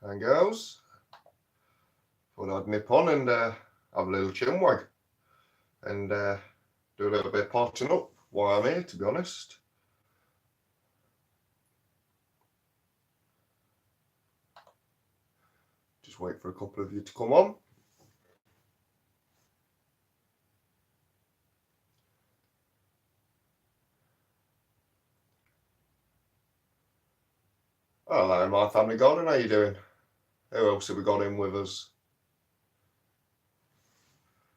and girls. Thought I'd nip on and have a little chin wag and do a little bit of potting up while I'm here, to be honest. Just wait for a couple of you to come on. Hello, my family garden. How you doing? Who else have we got in with us?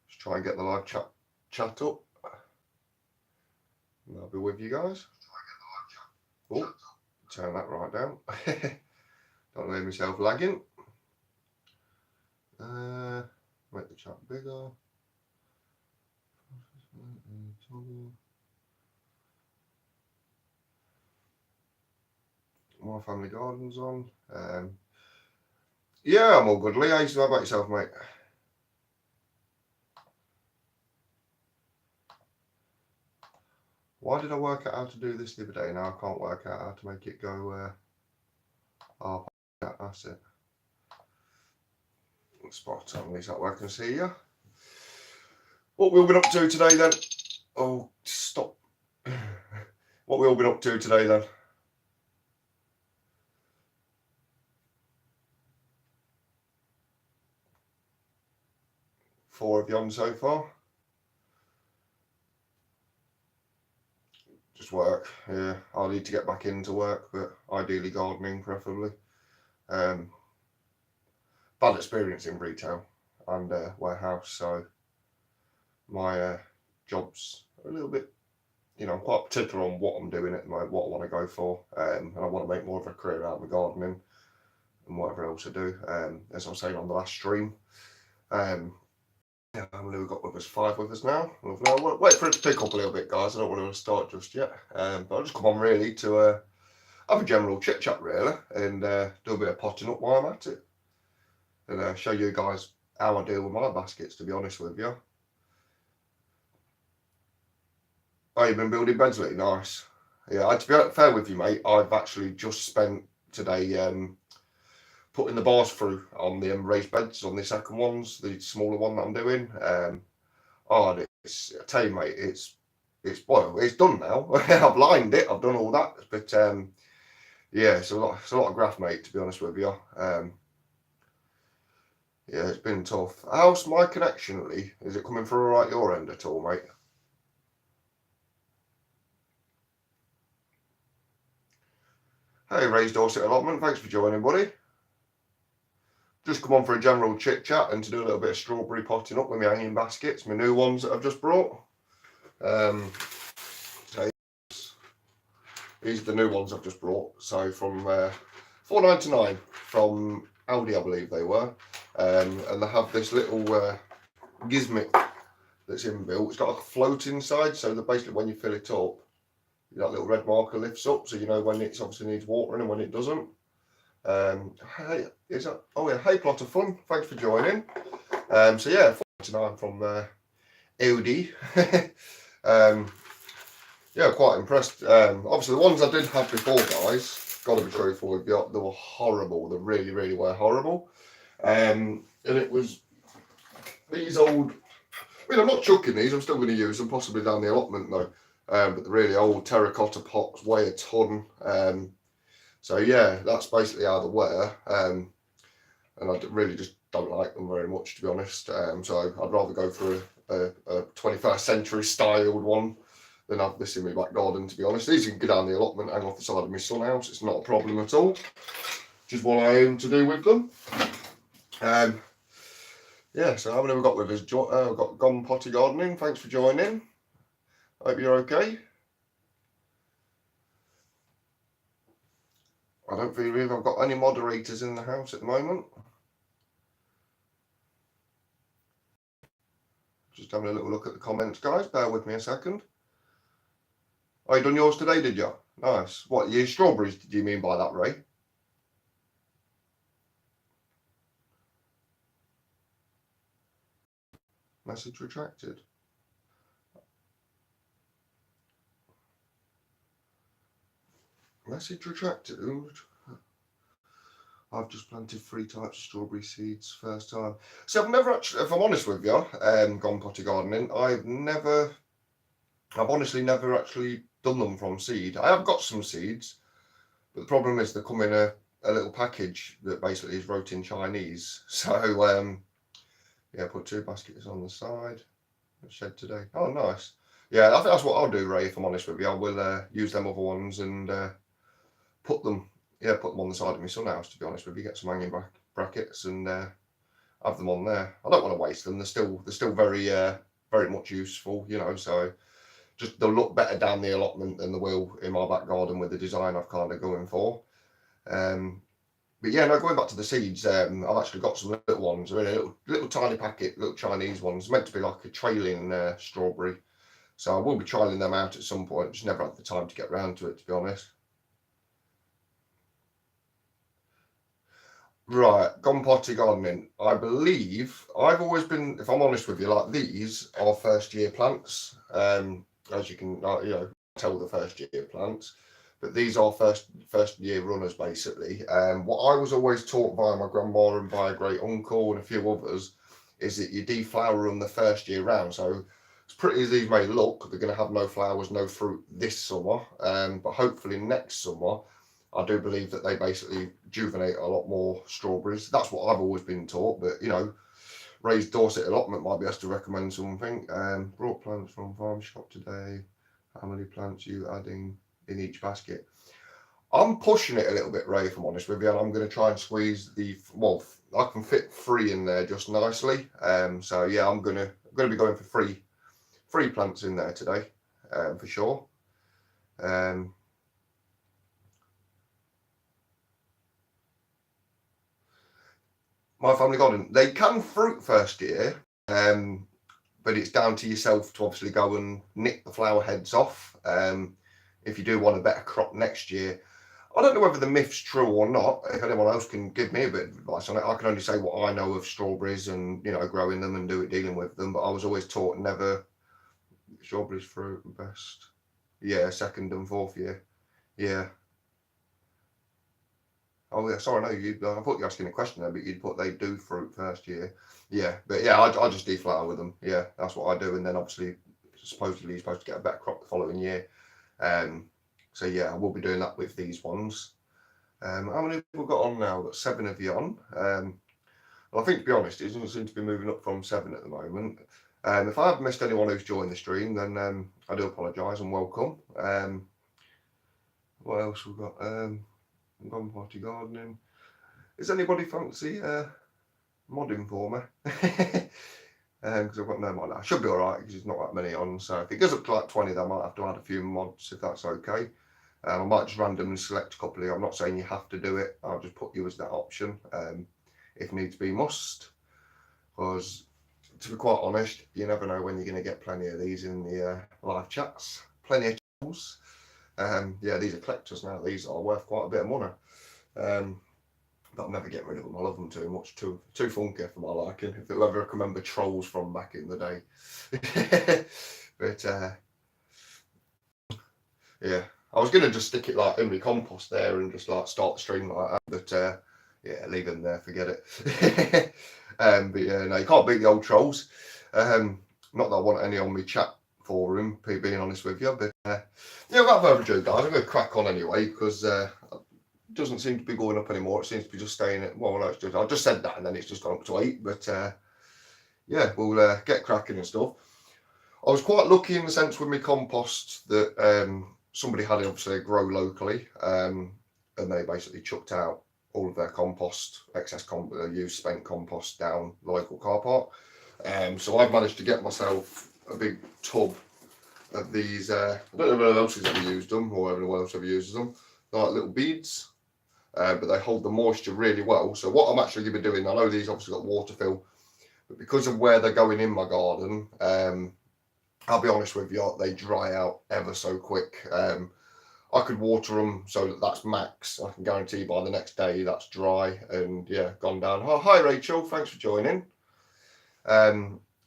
Just try and get the live chat up. And I'll be with you guys. Oh, turn that right down. Don't leave myself lagging. Make the chat bigger. My family garden's on. Yeah, I'm all good. Lee, how about yourself, mate? Why did I work out how to do this the other day? Now I can't work out how to make it go. Oh, that's it. Spot on, at least that way I can see you. What we've been up to today then? Oh, stop. What we've all been up to today then? Four of you on so far. Just work, yeah. I'll need to get back into work, but ideally gardening preferably. Bad experience in retail and warehouse, so my job's a little bit, you know, I'm quite particular on what I'm doing at the moment, what I want to go for, and I want to make more of a career out of my gardening and whatever else I do. As I was saying on the last stream, yeah, how many we've got with us? 5 with us now. I'll wait for it to pick up a little bit, guys. I don't want to start just yet, but I'll just come on really to have a general chit chat really, and do a bit of potting up while I'm at it, and show you guys how I deal with my baskets. To be honest with you. Oh, you've been building beds lately? Nice. Yeah, to be fair with you, mate, I've actually just spent today putting the bars through on the raised beds on the second ones, the smaller one that I'm doing. I tell you, mate, it's done now. I've lined it, I've done all that, but yeah, it's a lot of graft, mate. To be honest with you, yeah, it's been tough. How's my connection, Lee? Is it coming through all right your end at all, mate? Hey, Raised Dorset Allotment, thanks for joining, buddy. Just come on for a general chit chat and to do a little bit of strawberry potting up with my hanging baskets, my new ones that I've just brought. These are the new ones I've just brought. So from £4.99 from Aldi, I believe they were, and they have this little gizmic that's inbuilt. It's got a float inside, so that basically when you fill it up, that little red marker lifts up, so you know when it obviously needs watering and when it doesn't. Hey, hey, plot of fun. Thanks for joining. So yeah, £4.99 from Aldi. Yeah, quite impressed. Obviously, the ones I did have before, guys, got to be truthful with you, they were horrible. They really, really were horrible. And it was these old. I mean, I'm not chucking these. I'm still going to use them, possibly down the allotment though. But the really old terracotta pots weigh a ton. So yeah, that's basically how they were. And I really just don't like them very much, to be honest. So I'd rather go for a 21st century styled one than have this in my back garden, to be honest. These can go down the allotment, hang off the side of my sun house. It's not a problem at all. Which is what I aim to do with them. Yeah, so how many have we got with us? We've got Gone Potty Gardening. Thanks for joining. Hope you're okay. I don't believe I've got any moderators in the house at the moment. Just having a little look at the comments, guys. Bear with me a second. Oh, you done yours today, did you? Nice. What, your strawberries, did you mean by that, Ray? Message retracted. Message retracted. I've just planted 3 types of strawberry seeds first time. So I've never actually, if I'm honest with you, gone potty gardening. I've honestly never actually done them from seed. I have got some seeds, but the problem is they come in a little package that basically is wrote in Chinese. So yeah, put 2 baskets on the side. Shed today. Oh, nice. Yeah, I think that's what I'll do, Ray. If I'm honest with you, I will use them other ones and put them on the side of my sun house. To be honest with you, get some hanging brackets and have them on there. I don't want to waste them. They're still very much useful, you know. So just they'll look better down the allotment than they will in my back garden with the design I've kind of going for. But yeah, no, going back to the seeds, I've actually got some little ones. They're in a little tiny packet, little Chinese ones, meant to be like a trailing strawberry. So I will be trialing them out at some point. Just never had the time to get around to it, to be honest. Right, gone potty gardening. I believe I've always been, if I'm honest with you, like these are first year plants. As you can, tell the first year plants. But these are first year runners basically. What I was always taught by my grandma and by a great uncle and a few others is that you deflower them the first year round. So as pretty as these may look, they're going to have no flowers, no fruit this summer. But hopefully next summer, I do believe that they basically rejuvenate a lot more strawberries. That's what I've always been taught. But you know, Ray's Dorset Allotment might be able to recommend something. Brought plants from farm shop today. How many plants are you adding in each basket? I'm pushing it a little bit, Ray, if I'm honest with you, and I'm going to try and squeeze I can fit 3 in there just nicely. So yeah, I'm going to be going for 3 plants in there today, for sure. My family garden, they can fruit first year, but it's down to yourself to obviously go and nick the flower heads off. If you do want a better crop next year, I don't know whether the myth's true or not. If anyone else can give me a bit of advice on it, I can only say what I know of strawberries and growing them and dealing with them. But I was always taught never strawberries fruit best. Yeah, 2nd and 4th year. Yeah. Oh yeah, sorry, no, I thought you were asking a question there, but you'd put they do fruit first year. Yeah, but yeah, I just deflower with them. Yeah, that's what I do, and then obviously supposedly you're supposed to get a better crop the following year. So yeah, I will be doing that with these ones. How many have we got on now? We've got 7 of you on. Well, I think to be honest, it doesn't seem to be moving up from 7 at the moment. If I have missed anyone who's joined the stream, then I do apologise and welcome. What else we've got? Gone potty gardening. Is anybody fancy modding for me? Because I've got no mod. I should be alright because there's not that many on. So if it goes up to like 20, then I might have to add a few mods if that's okay. I might just randomly select a couple of you. I'm not saying you have to do it. I'll just put you as that option. If needs be, must. Because to be quite honest, you never know when you're going to get plenty of these in the live chats. Plenty of channels. Yeah, these are collectors now. These are worth quite a bit of money. But I'll never get rid of them. I love them too much. Too funky for my liking. If you ever can remember trolls from back in the day. But yeah, I was gonna just stick it like in my compost there and just like start the stream like that. But yeah, leave them there. Forget it. But yeah, no, you can't beat the old trolls. Not that I want any on my chat forum, being honest with you. But yeah, without further ado, guys, I'm going to crack on anyway because it doesn't seem to be going up anymore. It seems to be just staying at, well, no, I just said that and then it's just gone up to 8. But yeah, we'll get cracking and stuff. I was quite lucky in the sense with my compost that somebody had it obviously grow locally and they basically chucked out all of their compost, excess used spent compost down the local car park. So I've managed to get myself a big tub of these. I don't know if anyone else has ever used them or everyone else ever uses them. They're like little beads, but they hold the moisture really well. So what I'm actually going to be doing, I know these obviously got water fill, but because of where they're going in my garden, I'll be honest with you, they dry out ever so quick. I could water them so that's max. I can guarantee by the next day that's dry and yeah, gone down. Oh, hi Rachel, thanks for joining.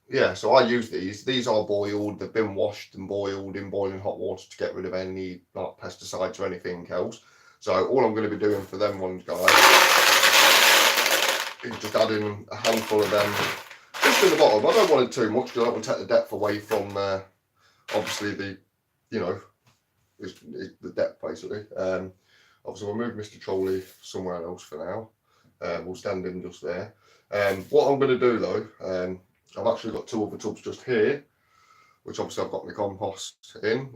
Yeah, so I use these. These are boiled. They've been washed and boiled in boiling hot water to get rid of any like pesticides or anything else. So all I'm going to be doing for them ones, guys, just add in a handful of them just in the bottom. I don't want it too much because I don't want to take the depth away from obviously the, you know, the depth basically. Obviously we'll move Mr. Trolley somewhere else for now. We'll stand him just there. What I'm going to do though, I've actually got 2 other tubs just here, which obviously I've got my compost in.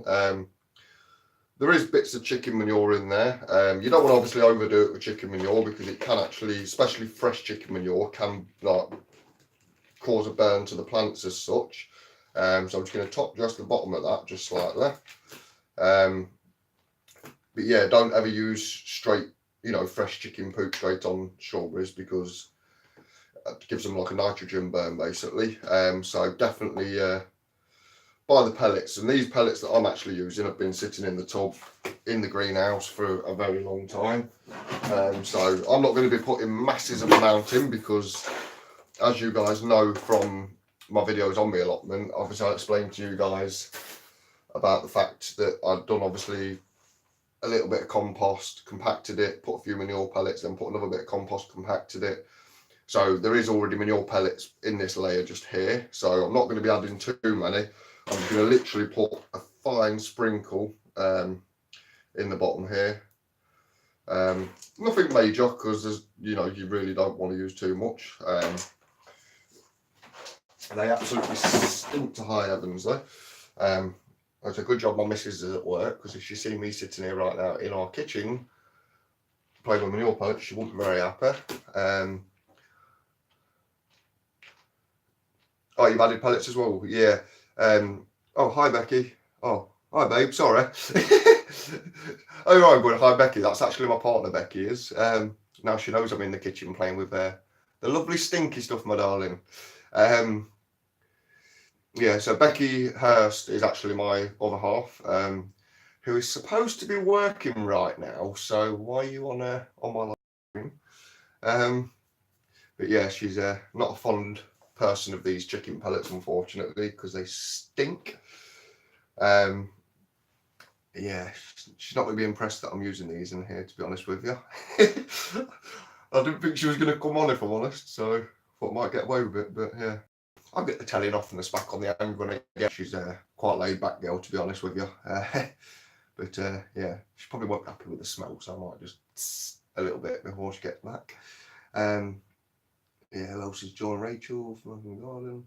There is bits of chicken manure in there. You don't want to obviously overdo it with chicken manure because it can actually, especially fresh chicken manure, can like cause a burn to the plants as such. So I'm just going to top dress the bottom of that just slightly. But yeah, don't ever use straight, you know, fresh chicken poop straight on strawberries because it gives them like a nitrogen burn basically. So definitely buy the pellets, and these pellets that I'm actually using have been sitting in the tub in the greenhouse for a very long time. So I'm not going to be putting masses of amount in because, as you guys know from my videos on the allotment, obviously I explained to you guys about the fact that I'd done obviously a little bit of compost, compacted it, put a few manure pellets, then put another bit of compost, compacted it. So there is already manure pellets in this layer just here. So I'm not going to be adding too many. I'm just going to literally put a fine sprinkle in the bottom here. Nothing major because there's, you know, you really don't want to use too much. They absolutely stink to high heavens though. It's a good job my missus is at work because if she see me sitting here right now in our kitchen playing with manure pellets, she wouldn't be very happy. Oh, you've added pellets as well? Yeah. Oh, hi Becky. Oh, hi babe, sorry. Oh, right, good. Hi Becky. That's actually my partner, Becky is. Now she knows I'm in the kitchen playing with the lovely stinky stuff, my darling. Yeah, so Becky Hurst is actually my other half, who is supposed to be working right now. So why are you on my live stream? But yeah, she's not a fond person of these chicken pellets, unfortunately, because they stink. Yeah, she's not going to be impressed that I'm using these in here, to be honest with you. I didn't think she was going to come on, if I'm honest, so I thought I might get away with it, but yeah. I'll get the telling off and the spack on the end when I get. She's quite a laid back girl, to be honest with you. But yeah, she probably won't be happy with the smell, so I might just a little bit before she gets back. Yeah, who else is John and Rachel from the garden?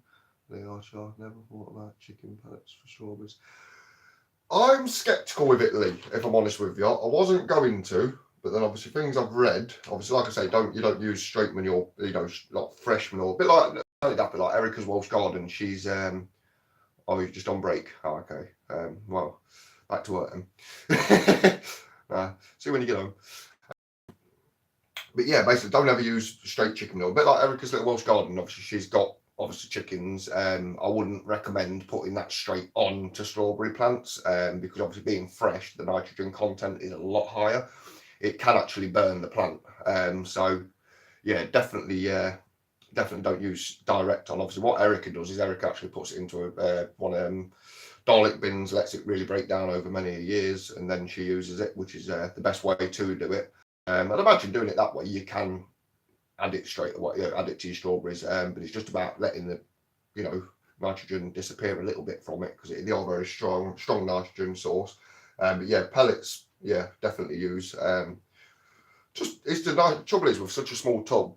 They are sharp. Never thought about chicken pellets for strawberries. I'm sceptical with it, Lee, if I'm honest with you. I wasn't going to, but then obviously things I've read, obviously like I say, you don't use straight manure, you know, like fresh manure. A bit like Erica's Welsh Garden. She's oh, you're just on break. Oh, okay. Well, back to work then. See you when you get home. But yeah, basically don't ever use straight chicken manure. A bit like Erica's little Welsh Garden, obviously she's got chickens. I wouldn't recommend putting that straight on to strawberry plants because obviously being fresh, the nitrogen content is a lot higher. It can actually burn the plant. So yeah, definitely don't use direct on. Obviously what Erica does is Erica actually puts it into one of them Dalek bins, lets it really break down over many years, and then she uses it, which is the best way to do it. I'd imagine doing it that way, you can add it straight away, add it to your strawberries, but it's just about letting the, you know, nitrogen disappear a little bit from it because they are very strong nitrogen source. But yeah, pellets, yeah, definitely use. Just it's the trouble is with such a small tub,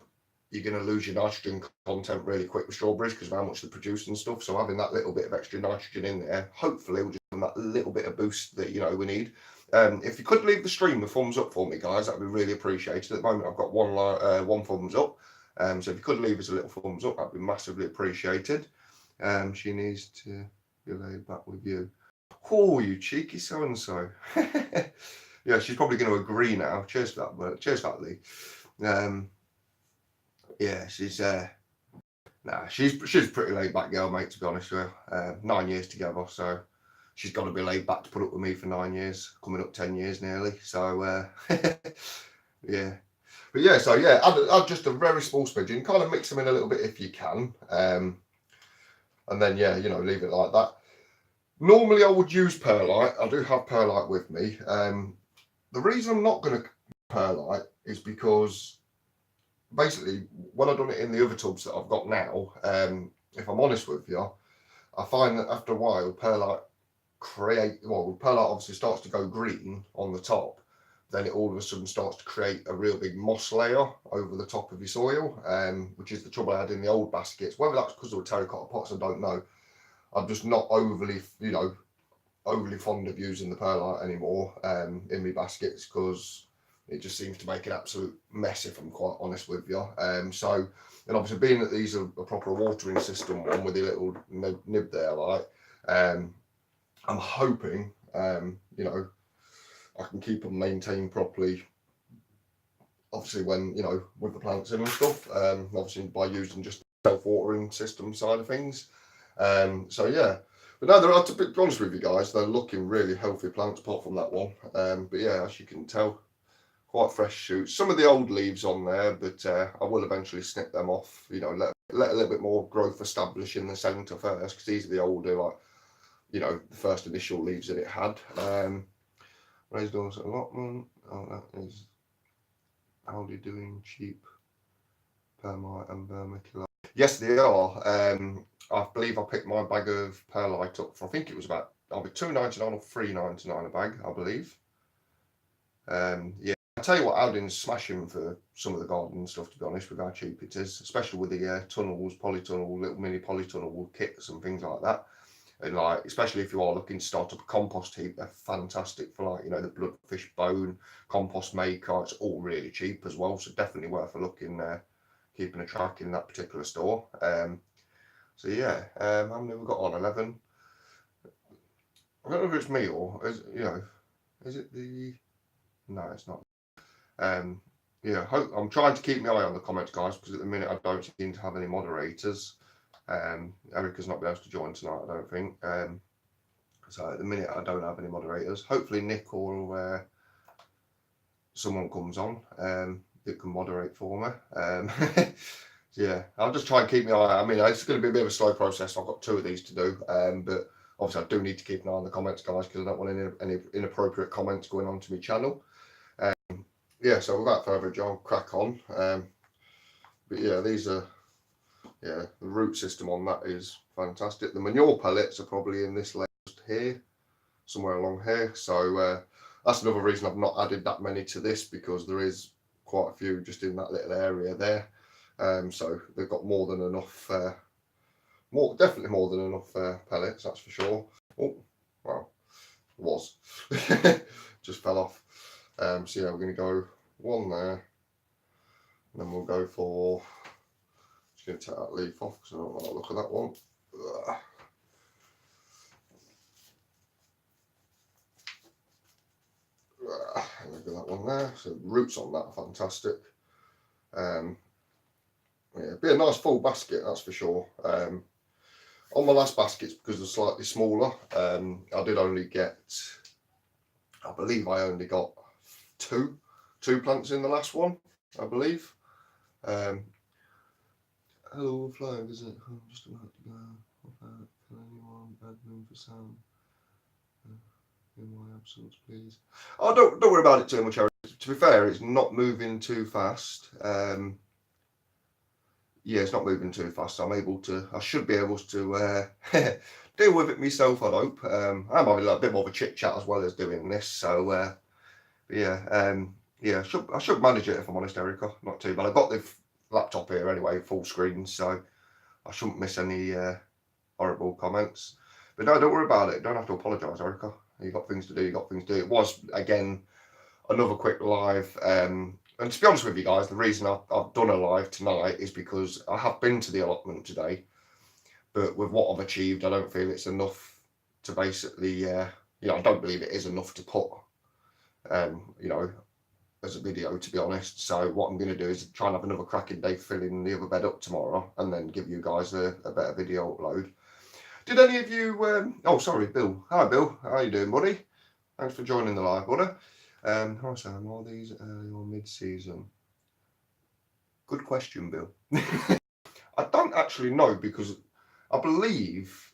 you're going to lose your nitrogen content really quick with strawberries because of how much they produce and stuff. So having that little bit of extra nitrogen in there, hopefully, will just give them that little bit of boost that, you know, we need. If you could leave the stream a thumbs up for me, guys, that'd be really appreciated. At the moment, I've got one thumbs up. So if you could leave us a little thumbs up, that'd be massively appreciated. She needs to be laid back with you. Oh, you cheeky so-and-so. Yeah, she's probably going to agree now. Cheers for that, but cheers for that, Lee. Yeah, she's she's a pretty laid back girl, mate, to be honest with you. 9 years together, so she's got to be laid back to put up with me for 9 years, coming up 10 years nearly. So yeah, but yeah, so yeah, add just a very small smidgen, kind of mix them in a little bit if you can, and then yeah, you know, leave it like that. Normally I would use perlite. I do have perlite with me. The reason I'm not going to perlite is because basically, when I've done it in the other tubs that I've got now, if I'm honest with you, I find that after a while, perlite perlite obviously starts to go green on the top. Then it all of a sudden starts to create a real big moss layer over the top of your soil, which is the trouble I had in the old baskets. Whether that's because of the terracotta pots, I don't know. I'm just not overly, overly fond of using the perlite anymore in my baskets, because it just seems to make an absolute mess, if I'm quite honest with you. So, and obviously being that these are a proper watering system one with a little nib there, like, I'm hoping, I can keep them maintained properly. Obviously, when with the plants in and stuff. Obviously by using just the self-watering system side of things. So yeah, but no, to be honest with you guys, they're looking really healthy plants apart from that one. But yeah, as you can tell, quite fresh shoots. Some of the old leaves on there, but I will eventually snip them off. Let a little bit more growth establish in the centre first, because these are the older, like, the first initial leaves that it had. Raised doors allotment. Oh, that is Aldi doing cheap perlite and vermiculite. Yes, they are. I believe I picked my bag of perlite up for, I think it was about either £2.99 or £3.99 a bag, I believe. Yeah, I tell you what, Aldi's smashing for some of the garden stuff, to be honest, with how cheap it is, especially with the tunnels, polytunnel, little mini polytunnel kits and things like that. And like, especially if you are looking to start up a compost heap, they're fantastic for, like, the bloodfish bone, compost maker. It's all really cheap as well, so definitely worth a look in there, keeping a track in that particular store. So yeah, how many have we got on? 11. I don't know if it's me or is it the? No, it's not. Yeah, I'm trying to keep my eye on the comments, guys, because at the minute I don't seem to have any moderators. Erica's not been able to join tonight, I don't think. So at the minute I don't have any moderators. Hopefully Nick or someone comes on that can moderate for me. So yeah, I'll just try and keep my eye. I mean, it's going to be a bit of a slow process. I've got 2 of these to do, but obviously I do need to keep an eye on the comments, guys, because I don't want any inappropriate comments going on to my channel. Yeah, so without further ado, I'll crack on. But yeah, these are, the root system on that is fantastic. The manure pellets are probably in this layer just here, somewhere along here. So that's another reason I've not added that many to this, because there is quite a few just in that little area there. So they've got more than enough, definitely more than enough pellets, that's for sure. Oh, well, was. Just fell off. So yeah, we're going to go 1 there, and then we'll go for, just going to take that leaf off because I don't like the look of that one. And we've got that one there. So the roots on that are fantastic. Yeah, be a nice full basket, that's for sure. On my last baskets, because they're slightly smaller, I did only get, I believe I only got two plants in the last one, I believe. Hello, flying visit. I'm just about to go. Can anyone admin for Sam? In my absence, please. Oh, don't worry about it too much, Eric. To be fair, it's not moving too fast. Yeah, it's not moving too fast. I should be able to deal with it myself, I hope. I'm having a bit more of a chit chat as well as doing this. So, yeah, I should manage it, if I'm honest, Erica. Not too bad. I've got the laptop here anyway, full screen, so I shouldn't miss any horrible comments. But no, don't worry about it. Don't have to apologise, Erica. You've got things to do. It was, again, another quick live. And to be honest with you guys, the reason I've done a live tonight is because I have been to the allotment today, but with what I've achieved, I don't feel it's enough to basically, I don't believe it is enough to put, as a video, to be honest. So what I'm going to do is try and have another cracking day filling the other bed up tomorrow, and then give you guys a better video upload. Did any of you, oh, sorry, Bill. Hi, Bill. How you doing, buddy? Thanks for joining the live, buddy. Hi, Sam. Are these early or mid-season? Good question, Bill. I don't actually know, because I believe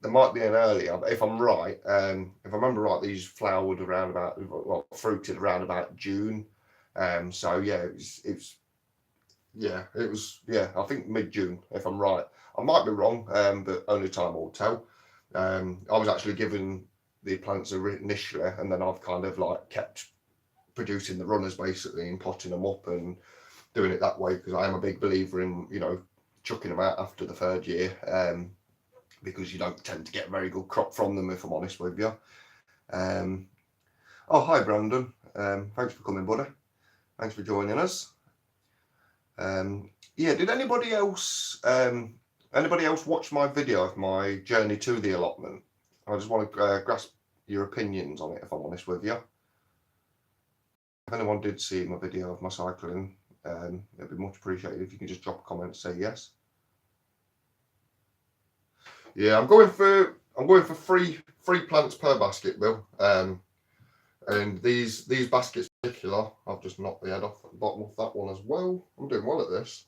there might be an earlier, but if I'm right, if I remember right, these flowered around about, fruited around about June. So yeah, it's yeah, it was, yeah, I think mid-June, if I'm right. I might be wrong, but only time will tell. I was actually given the plants initially, and then I've kind of like kept producing the runners basically and potting them up and doing it that way, because I am a big believer in, you know, chucking them out after the third year, because you don't tend to get a very good crop from them, if I'm honest with you. Oh, hi Brandon. Thanks for coming, buddy. Thanks for joining us. Yeah, did anybody else watch my video of my journey to the allotment? I just want to grasp your opinions on it, if I'm honest with you. If anyone did see my video of my cycling, it'd be much appreciated if you can just drop a comment and say yes. Yeah, I'm going for three plants per basket, Bill. And these baskets in particular, I've just knocked the head off the bottom of that one as well. I'm doing well at this.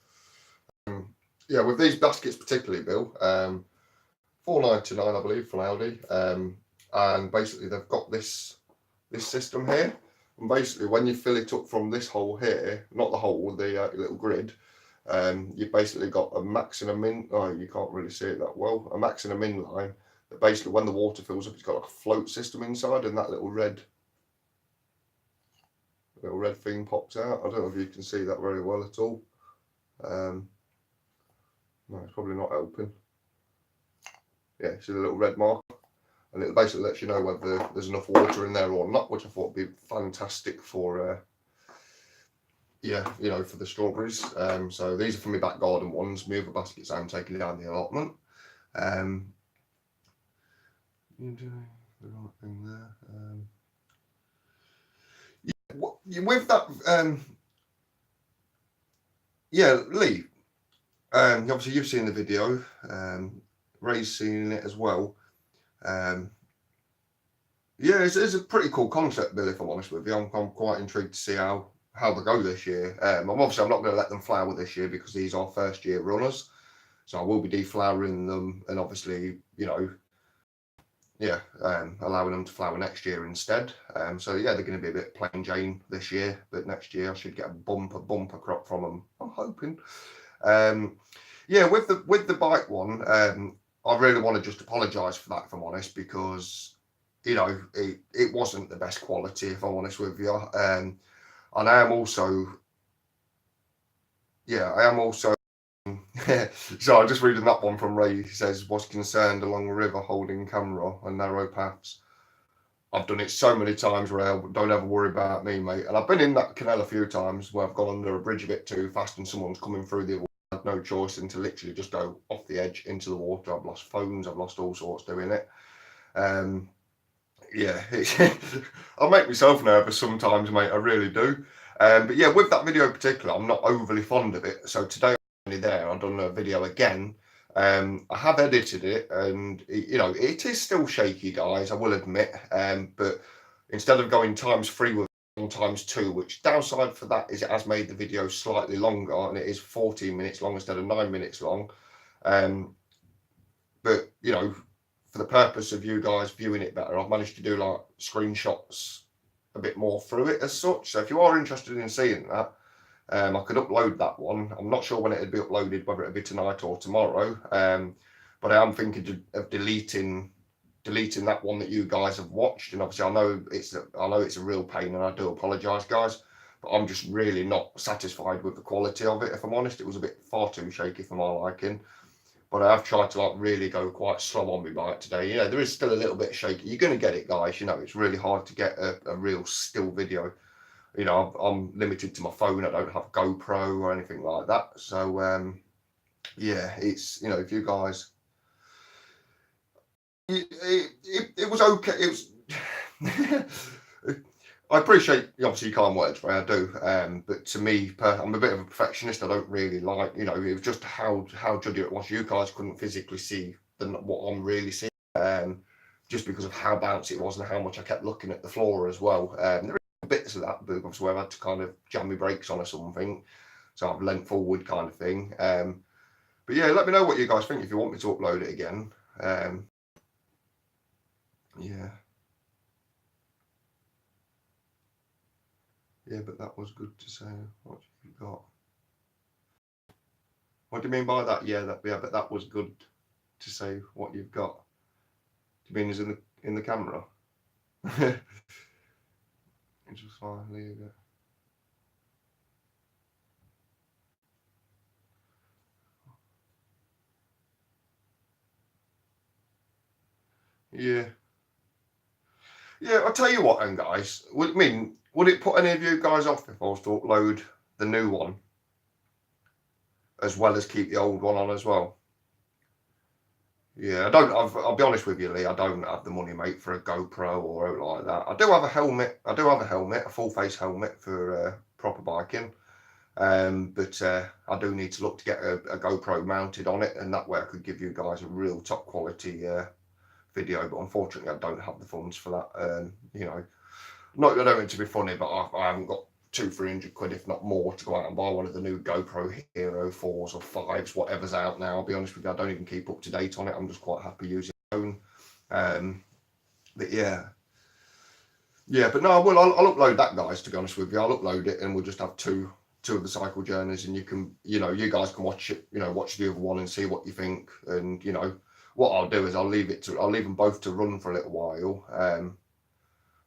Yeah, with these baskets particularly, Bill, £4.99 I believe from Aldi, and basically they've got this system here, and basically when you fill it up from this hole here, not the hole, the little grid, you've basically got a max and a min. Oh, you can't really see it that well. A max and a min line. That basically, when the water fills up, it's got like a float system inside, and that little red thing pops out. I don't know if you can see that very well at all. No, it's probably not open. Yeah, see the little red mark, and it basically lets you know whether there's enough water in there or not, which I thought would be fantastic for, yeah, you know, for the strawberries. So these are for my back garden ones. My other baskets I'm taking down the allotment. You're doing the right thing there. Yeah, with that, yeah, Lee. Obviously you've seen the video. Ray's seen it as well. Yeah, it's a pretty cool concept, Bill. If I'm honest with you, I'm quite intrigued to see how they go this year. I'm not going to let them flower this year because these are first year runners, so I will be deflowering them, and obviously, you know, yeah, allowing them to flower next year instead. So yeah, they're going to be a bit plain Jane this year, but next year I should get a bumper crop from them. I'm hoping. Yeah, with the bike one, I really want to just apologise for that, if I'm honest, because you know it wasn't the best quality, if I'm honest with you. And I am also, yeah, I am also. So I'm just reading that one from Ray. He says, "Was concerned along the river holding camera on narrow paths. I've done it so many times, Ray. Don't ever worry about me, mate." And I've been in that canal a few times where I've gone under a bridge a bit too fast and someone's coming through the other. I had no choice than to literally just go off the edge into the water. I've lost phones. I've lost all sorts doing it. Yeah, I make myself nervous sometimes, mate. I really do. But yeah, with that video in particular, I'm not overly fond of it. So today I'm only there. I've done a video again. I have edited it, and you know it is still shaky, guys. I will admit. But instead of going ×3 with ×2, which downside for that is it has made the video slightly longer, and it is 14 minutes long instead of 9 minutes long. But you know, for the purpose of you guys viewing it better, I've managed to do like screenshots a bit more through it as such. So if you are interested in seeing that, I could upload that one. I'm not sure when it'd be uploaded, whether it'd be tonight or tomorrow. But I am thinking of deleting that one that you guys have watched. And obviously, I know it's a real pain, and I do apologise, guys. But I'm just really not satisfied with the quality of it. If I'm honest, it was a bit far too shaky for my liking. But I have tried to like really go quite slow on my bike today. You know, there is still a little bit shaky. You're going to get it, guys. You know, it's really hard to get a real still video. You know, I'm limited to my phone. I don't have GoPro or anything like that. So, yeah, it's, you know, if you guys, it was okay. It was. I appreciate, obviously, you can't work the way I do, but to me, I'm a bit of a perfectionist. I don't really like, you know, it was just how judgy it was. You guys couldn't physically see what I'm really seeing, just because of how bouncy it was and how much I kept looking at the floor as well. There are bits of that, but obviously where I had to kind of jam my brakes on or something, so I've leant forward kind of thing. But yeah, let me know what you guys think if you want me to upload it again. Yeah. Yeah, but that was good to say. What you got? What do you mean by that? Yeah, but that was good to say what you've got. Do you mean is in the camera? Just fine, leave it. Yeah. Yeah, I'll tell you what then, guys. Would it put any of you guys off if I was to upload the new one as well as keep the old one on as well? Yeah, I'll be honest with you, Lee. I don't have the money, mate, for a GoPro or anything like that. I do have a helmet. A full face helmet for proper biking. But I do need to look to get a GoPro mounted on it, and that way I could give you guys a real top quality video. But unfortunately, I don't have the funds for that. You know, not that I don't mean to be funny, but I haven't got 200-300 quid, if not more, to go out and buy one of the new GoPro Hero 4s or 5s, whatever's out now. I'll be honest with you, I don't even keep up to date on it. I'm just quite happy using my own. But yeah. Yeah, but no, I'll upload that, guys, to be honest with you. I'll upload it and we'll just have two of the cycle journeys, and you guys can watch it, watch the other one and see what you think. And what I'll do is I'll leave them both to run for a little while,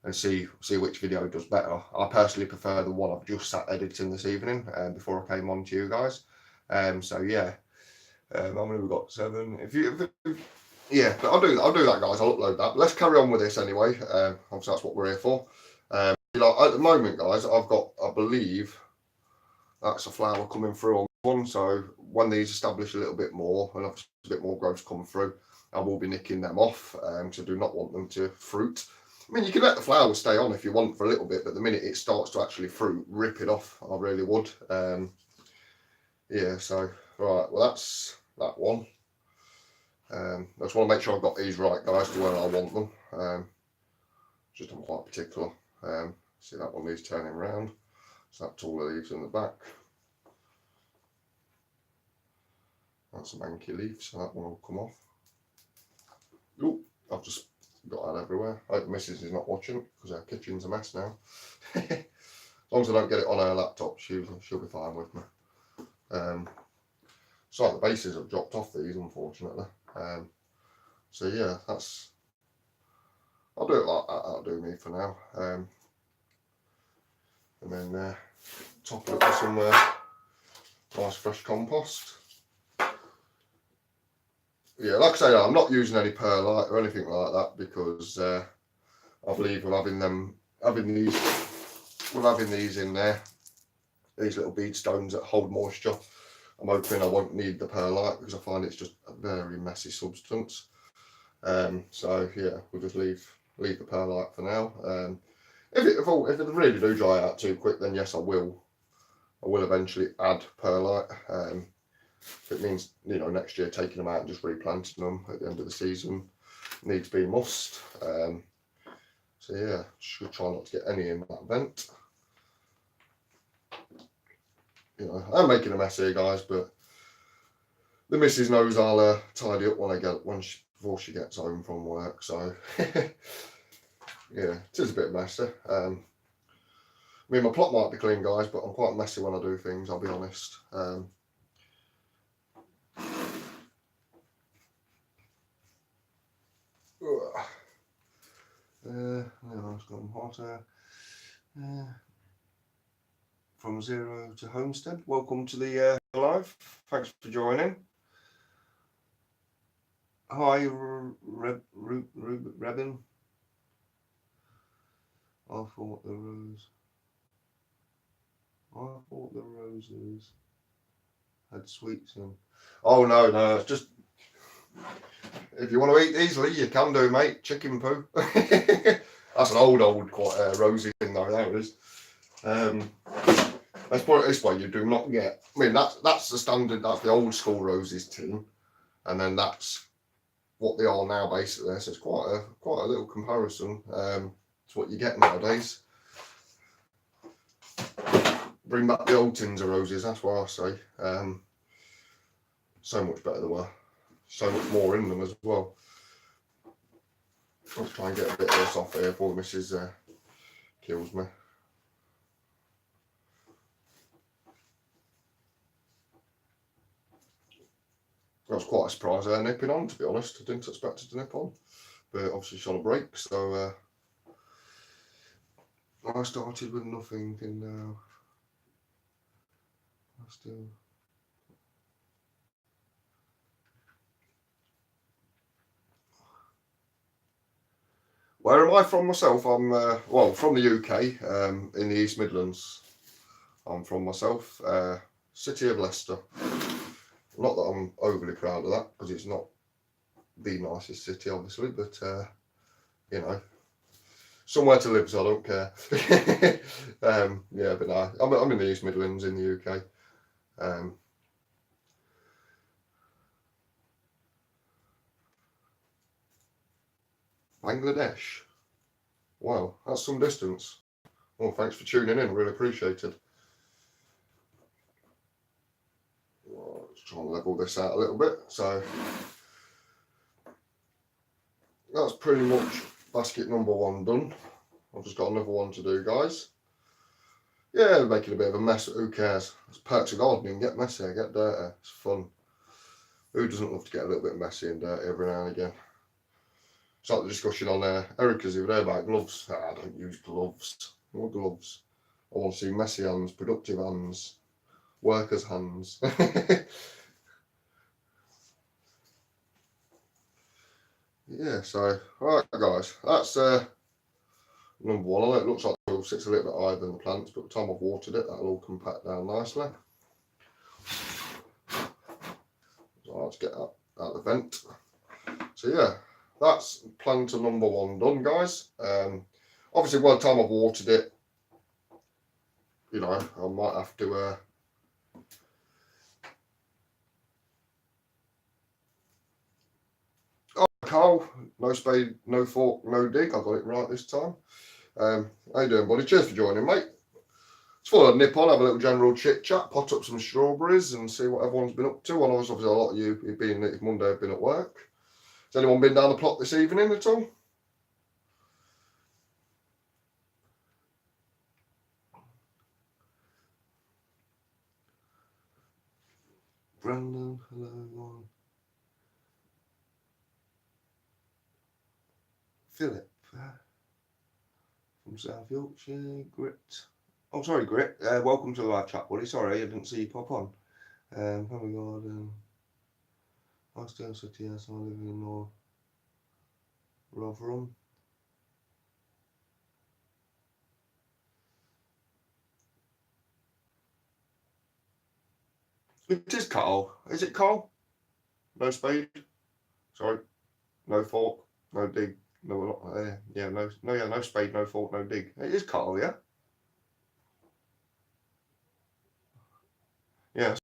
and see which video does better. I personally prefer the one I've just sat editing this evening before I came on to you guys. So yeah, how many we've got? 7. Yeah, but I'll do that, guys. I'll upload that. But let's carry on with this anyway. Obviously, that's what we're here for. At the moment, guys, I've got, I believe, that's a flower coming through on one. So when these establish a little bit more and obviously a bit more growth come through, I will be nicking them off because I do not want them to fruit. I mean, you can let the flowers stay on if you want for a little bit, but the minute it starts to actually fruit, rip it off. I really would. Yeah, so, right, well, that's that one. I just want to make sure I've got these right, guys, to where I want them. Just I'm quite particular. See that one needs turning round. So that's all the leaves in the back. That's a manky leaf, so that one will come off. Oop, I've just got that everywhere. I hope the missus is not watching because our kitchen's a mess now. As long as I don't get it on her laptop, she'll be fine with me. So the bases have dropped off these, unfortunately. So yeah, I'll do it like that. That'll do me for now. And then top it up with some nice fresh compost. Yeah, like I say, I'm not using any perlite or anything like that because I believe with having these in there, these little bead stones that hold moisture, I'm hoping I won't need the perlite because I find it's just a very messy substance. So yeah, we'll just leave the perlite for now. If it really do dry out too quick, then yes, I will eventually add perlite. If it means next year taking them out and just replanting them at the end of the season, needs be must. So yeah, should try not to get any in that vent. I'm making a mess here, guys, but the missus knows I'll tidy up before she gets home from work. So yeah, it is a bit messy. I mean, my plot might be clean, guys, but I'm quite messy when I do things, I'll be honest. It's gone hotter. From Zero to Homestead. Welcome to the live. Thanks for joining. Hi, Rebin. I thought the roses had sweets in. Oh no, it's just if you want to eat these, Lee, you can do, mate. Chicken poo. That's an old quite rosy thing though. That is. Let's put it this way: you do not get. I mean, that's the standard. That's the old school roses tin, and then that's what they are now, basically. So it's quite a little comparison to what you get nowadays. Bring back the old tins of roses. That's what I say. So much better than so much more in them as well. Let's try and get a bit of this off here before the missus kills me. That was quite a surprise there nipping on, to be honest. I didn't expect it to nip on, but obviously she's on a break, so I started with nothing, and now I still. Where am I from myself? I'm well, from the UK, in the East Midlands. I'm from myself, city of Leicester. Not that I'm overly proud of that, because it's not the nicest city, obviously, but you know, somewhere to live, so I don't care. Yeah, but no, I'm in the East Midlands in the UK. Bangladesh. Wow, that's some distance. Well, thanks for tuning in. Really appreciate it. Well, let's try and level this out a little bit. So that's pretty much basket number 1 done. I've just got another one to do, guys. Yeah, making a bit of a mess, but who cares? It's perks of gardening. Get messy, get dirty. It's fun. Who doesn't love to get a little bit messy and dirty every now and again? It's like the discussion on Erica's the other day about gloves. I don't use gloves. What gloves? I want to see messy hands, productive hands, workers' hands. Yeah, so, alright guys, that's number 1. I know it looks like it sits a little bit higher than the plants, but by the time I've watered it, that'll all compact down nicely. So let's get that out of the vent. So yeah, that's planter number 1 done, guys. Obviously, by the time I've watered it, you know, I might have to oh, Carl, no spade, no fork, no dig. I got it right this time. How you doing, buddy? Cheers for joining, mate. Just thought I'd nip on, have a little general chit chat, pot up some strawberries, and see what everyone's been up to. I know obviously a lot of you, being it's Monday, have been at work. Has anyone been down the plot this evening at all? Brandon, hello everyone. Philip from South Yorkshire. Grit. Oh, sorry, Grit. Welcome to our chat, buddy. Sorry, I didn't see you pop on. Oh my god. I still city, yes, I live in North Rotherham. It is Carl. Is it Carl? No spade. Sorry. No fork. No dig. No, yeah, no spade, no fork, no dig. It is Carl, yeah. Yeah.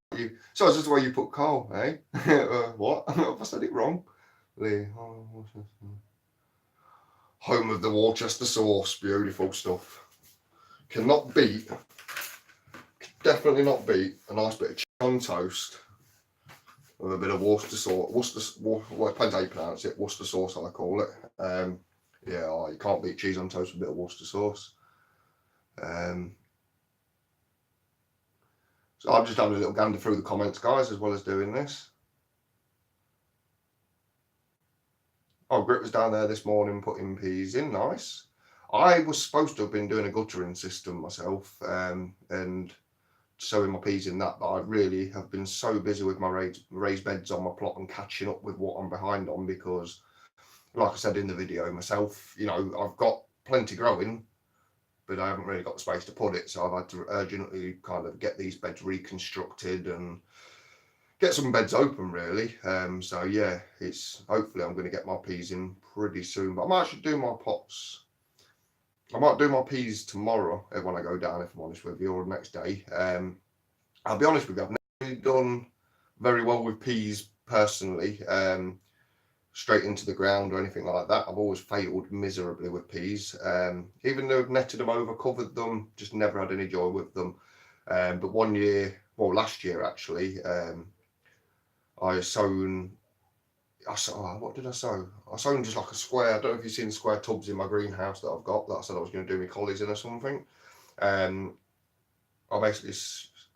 So it's just the way you put Carl, eh? What? Have I said it wrong? Lee. Home of the Worcester sauce. Beautiful stuff. Cannot beat. Definitely not beat a nice bit of cheese on toast with a bit of Worcester sauce. Well, it depends how you pronounce it. Worcester sauce, I call it. Yeah, you can't beat cheese on toast with a bit of Worcester sauce. So I'm just having a little gander through the comments, guys, as well as doing this. Oh, Grit was down there this morning putting peas in. Nice. I was supposed to have been doing a guttering system myself and sowing my peas in that, but I really have been so busy with my raised beds on my plot and catching up with what I'm behind on because, like I said in the video myself, you know, I've got plenty growing, but I haven't really got the space to put it, so I've had to urgently kind of get these beds reconstructed and get some beds open really. So yeah, it's hopefully I'm going to get my peas in pretty soon, but I might actually do my pots. I might do my peas tomorrow when I go down, if I'm honest with you, or the next day. I'll be honest with you, I've never really done very well with peas personally, straight into the ground or anything like that. I've always failed miserably with peas. Even though I've netted them over, covered them, just never had any joy with them. But one year, well, last year actually, I sown. What did I sow? I sown just like a square. I don't know if you've seen the square tubs in my greenhouse that I've got that I said I was going to do my collies in or something. I basically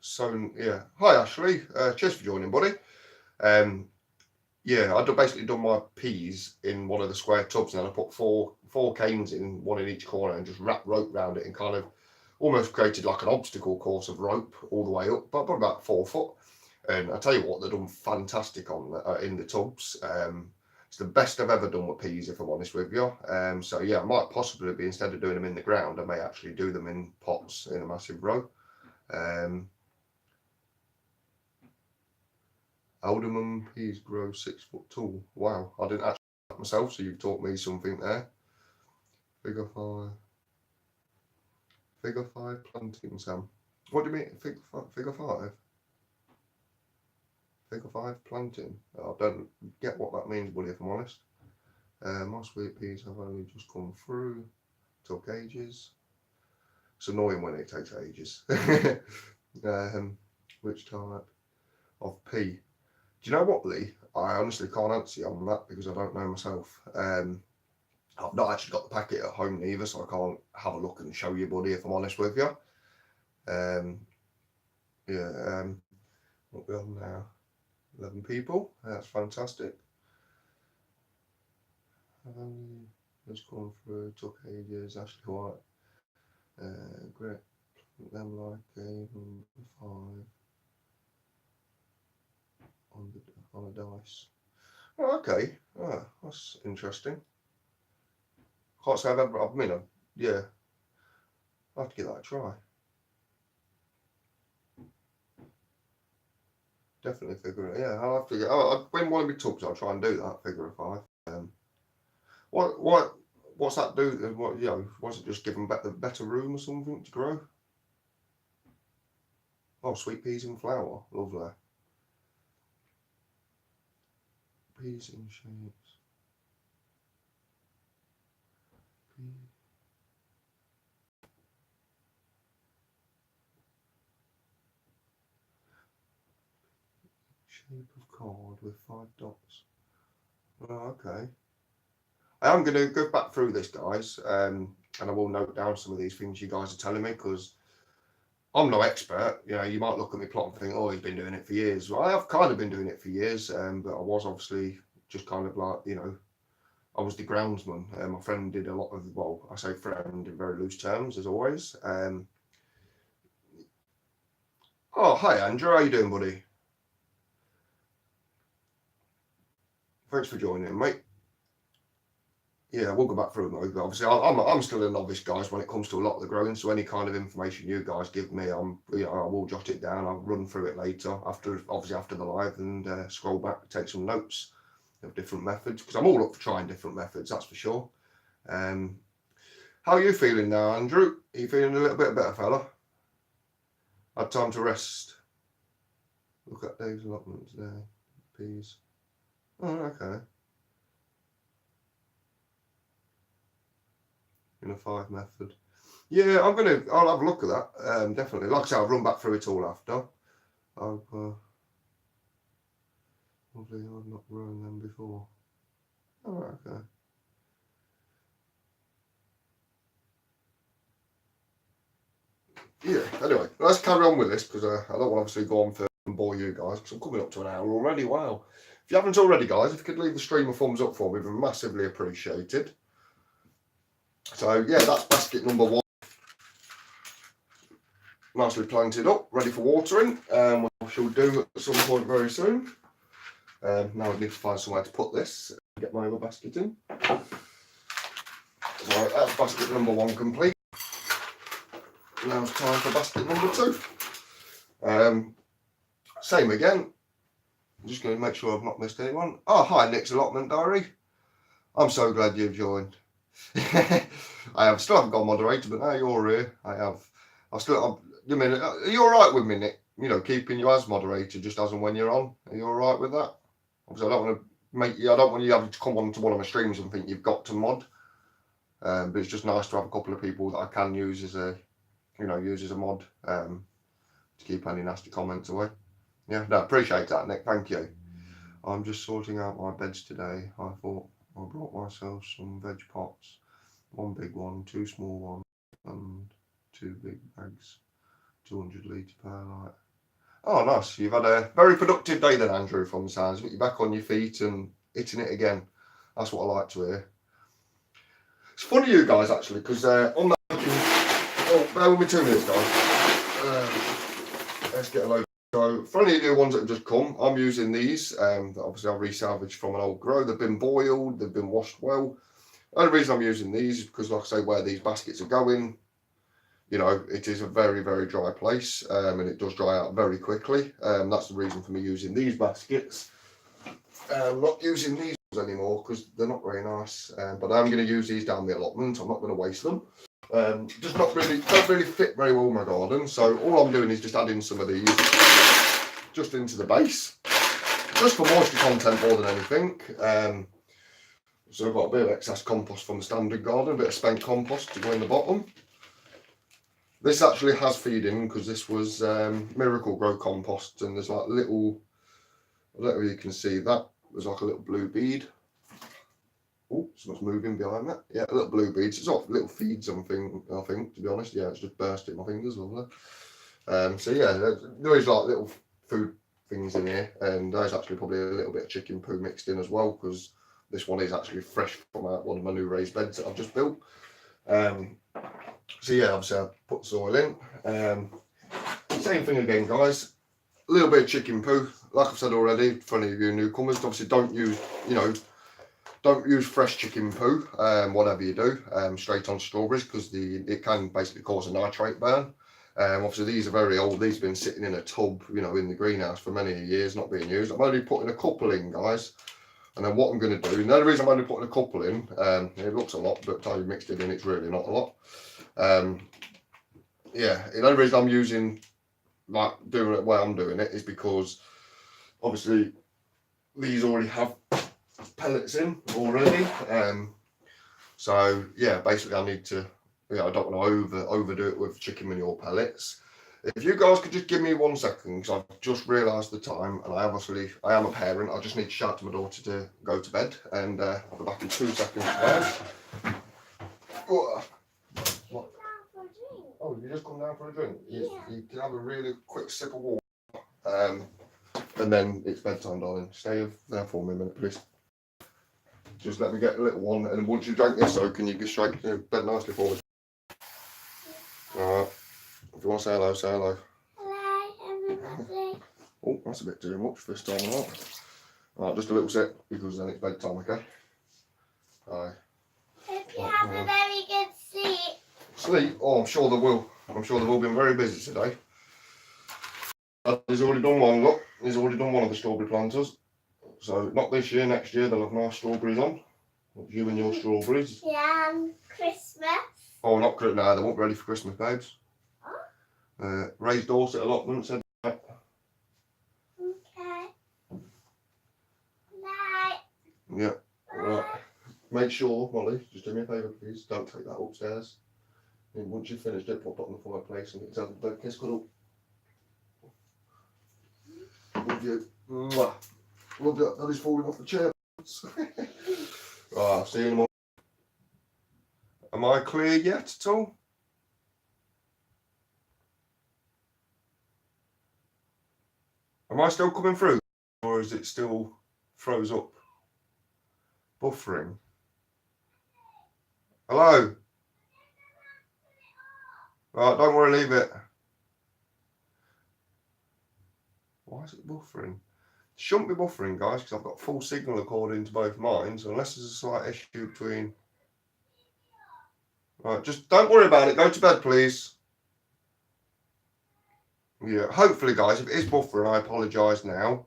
sown. Yeah. Hi Ashley. Cheers for joining, buddy. Yeah, I'd basically done my peas in one of the square tubs, and then I put four canes in, one in each corner, and just wrapped rope around it, and kind of almost created like an obstacle course of rope all the way up, but probably about 4 foot. And I tell you what, they've done fantastic on in the tubs. It's the best I've ever done with peas, if I'm honest with you. So yeah, I might possibly be, instead of doing them in the ground, I may actually do them in pots in a massive row. Um, Alderman peas grow 6 foot tall. Wow, I didn't actually know that myself, so you've taught me something there. Figure five. Figure five planting, Sam. What do you mean? Figure five? Figure five planting? I don't get what that means, buddy, if I'm honest. My sweet peas have only just come through. Took ages. It's annoying when it takes ages. Which type of pea? Do you know what, Lee? I honestly can't answer you on that because I don't know myself. I've not actually got the packet at home either, so I can't have a look and show you, buddy, if I'm honest with you. Yeah, what we on now? 11 people. That's fantastic. Just gone through, took ages, Ashley White. Great. Them like a number 5 on a dice. Oh, okay. Oh, that's interesting. Can't say I've ever, yeah, I'll have to give that a try. Definitely figure it. Yeah, I'll have to get. When one of my tubs, I'll try and do that. Figure of 5. What's that do? What was it just give them better room or something to grow? Oh, sweet peas in flower, lovely. Peas in shapes. Shape of card with 5 dots. Oh, okay. I am going to go back through this, guys, and I will note down some of these things you guys are telling me because I'm no expert. You might look at me plot and think, oh, he's been doing it for years. Well, I have kind of been doing it for years, but I was obviously just kind of like, I was the groundsman. My friend did a lot of, well, I say friend in very loose terms, as always. Oh, hi, Andrew. How you doing, buddy? Thanks for joining, mate. Yeah, we'll go back through them. Obviously, I'm still a novice, guys, when it comes to a lot of the growing. So any kind of information you guys give me, I will jot it down. I'll run through it later after the live and scroll back, take some notes of different methods because I'm all up for trying different methods. That's for sure. How are you feeling now, Andrew? Are you feeling a little bit better, fella? Had time to rest. Look at Dave's allotments there. Peas. Oh, okay. In a 5 method. Yeah, I'll have a look at that. Definitely. Like I say, I'll run back through it all after. Lovely, I've not grown them before. Oh, okay. Yeah, anyway, let's carry on with this because I don't want to obviously go on for and bore you guys because I'm coming up to an hour already. Wow. If you haven't already, guys, if you could leave the stream a thumbs up for me, it'd be massively appreciated. So, yeah, that's basket number 1. Nicely planted up, ready for watering. We shall do at some point very soon. Now I need to find somewhere to put this and get my other basket in. So that's basket number 1 complete. Now it's time for basket number 2. Same again. I'm just going to make sure I've not missed anyone. Oh, hi, Nick's Allotment Diary. I'm so glad you've joined. I still haven't got a moderator, but now you're here. You mean, are you all right with me, Nick? Keeping you as moderator just as and when you're on. Are you all right with that? Obviously, I don't want you having to come on to one of my streams and think you've got to mod. But it's just nice to have a couple of people that I can use as a mod to keep any nasty comments away. Yeah, no, appreciate that, Nick. Thank you. I'm just sorting out my beds today. I thought I brought myself some veg pots. 1 big one, 2 small ones, and 2 big bags. 200 litre perlite. Oh, nice. You've had a very productive day then, Andrew, from the sounds of it. You're back on your feet and hitting it again. That's what I like to hear. It's funny, you guys, actually, because on that... Oh, bear with me 2 minutes, guys. Let's get a load. So, for any new ones that have just come, I'm using these. That obviously I resalvaged from an old grow. They've been boiled, they've been washed well. The only reason I'm using these is because, like I say, where these baskets are going, you know, it is a very, very dry place, and it does dry out very quickly. That's the reason for me using these baskets. I'm not using these anymore because they're not very nice. But I'm going to use these down the allotment. I'm not going to waste them. Just not really, don't really fit very well in my garden. So all I'm doing is just adding some of these just into the base, just for moisture content more than anything. So I've got a bit of excess compost from the standard garden, a bit of spent compost to go in the bottom. This actually has feeding because this was Miracle Grow compost, and there's like little, I don't know if you can see that, there's like a little blue bead. Oh, something's moving behind that. Yeah, a little blue beads. It's off little feeds, I think, to be honest. Yeah, it's just bursting my fingers, lovely. So yeah, there is like little food things in here, and there's actually probably a little bit of chicken poo mixed in as well, because this one is actually fresh from one of my new raised beds that I've just built. So yeah, obviously I put soil in. Same thing again, guys. A little bit of chicken poo. Like I've said already, for any of you newcomers, obviously don't use, don't use fresh chicken poo, whatever you do, straight on strawberries, because it can basically cause a nitrate burn. Obviously these are very old. These have been sitting in a tub, in the greenhouse for many years, not being used. I'm only putting a couple in, guys. And then what I'm going to do, and the only reason I'm only putting a couple in, it looks a lot, but until you mixed it in, it's really not a lot. Yeah, the only reason I'm using, like, doing it the way I'm doing it is because, obviously, these already have pellets in already. So, yeah, basically I need to, I don't want to overdo it with chicken manure pellets. If you guys could just give me 1 second, because I've just realised the time, and I am a parent. I just need to shout to my daughter to go to bed, and I'll be back in 2 seconds. What? Oh, you just come down for a drink? You can have a really quick sip of water, and then it's bedtime, darling. Stay there for me a minute, please. Just let me get a little one, and once you drink this, so can you go straight to bed nicely for me? Alright. If you want to say hello, say hello. Hello, everybody. Oh, that's a bit too much for this time of night. Alright, just a little sip, because then it's bedtime, okay? Aye. Hope you have a very good sleep. Sleep? Oh, I'm sure they will. I'm sure they've all been very busy today. He's already done one, look. He's already done one of the strawberry planters. So, not this year, next year they'll have nice strawberries on. You and your strawberries. Yeah, Christmas. Oh, not Christmas. No, they weren't ready for Christmas, babes. Ray's Dorset allotment said that. Okay. Night. Yeah. Right. Make sure, Molly, just do me a favour, please. Don't take that upstairs. And once you've finished it, pop it on the fireplace and get a bed kiss cuddle. Love you. Mwah. Love you. That is falling off the chair. Right, I'll see you in the morning. Am I clear yet at all? Am I still coming through? Or is it still froze up? Buffering? Hello? Right, don't worry, leave it. Why is it buffering? It shouldn't be buffering, guys, because I've got full signal according to both mine, so unless there's a slight issue between... Right, just don't worry about it. Go to bed, please. Yeah, hopefully, guys, if it is buffering, I apologise now.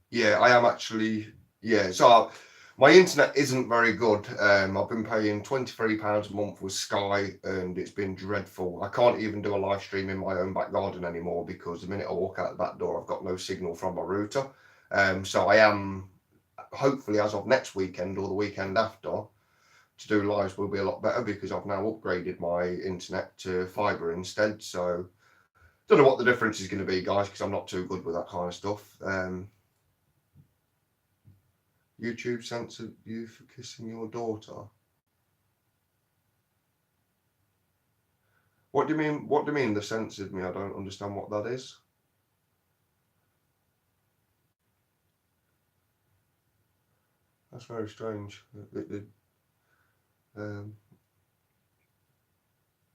Yeah, I am actually... Yeah, so my internet isn't very good. I've been paying £23 a month with Sky, and it's been dreadful. I can't even do a live stream in my own back garden anymore, because the minute I walk out the back door, I've got no signal from my router. So I am, hopefully, as of next weekend or the weekend after, to do lives will be a lot better, because I've now upgraded my internet to fibre instead. So don't know what the difference is going to be, guys, because I'm not too good with that kind of stuff. YouTube censored you for kissing your daughter. What do you mean? What do you mean? The censored me? I don't understand what that is. That's very strange. It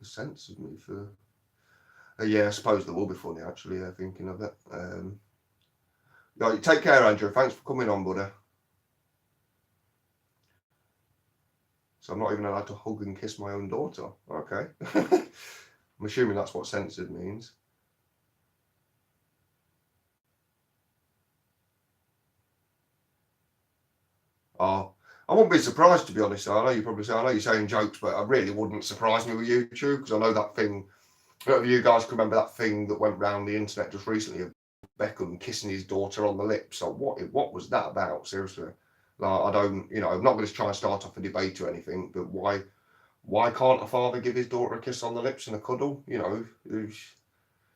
censored me for. Yeah, I suppose that will be funny actually. Thinking of it. Right, take care, Andrew. Thanks for coming on, buddy. So I'm not even allowed to hug and kiss my own daughter. Okay. I'm assuming that's what censored means. Oh, I wouldn't be surprised, to be honest. I know you probably say, I know you're saying jokes, but it really wouldn't surprise me with YouTube, because I know that thing. I don't know if you guys can remember that thing that went round the internet just recently of Beckham kissing his daughter on the lips. So what was that about? Seriously, like, I don't, I'm not going to try and start off a debate or anything, but why can't a father give his daughter a kiss on the lips and a cuddle?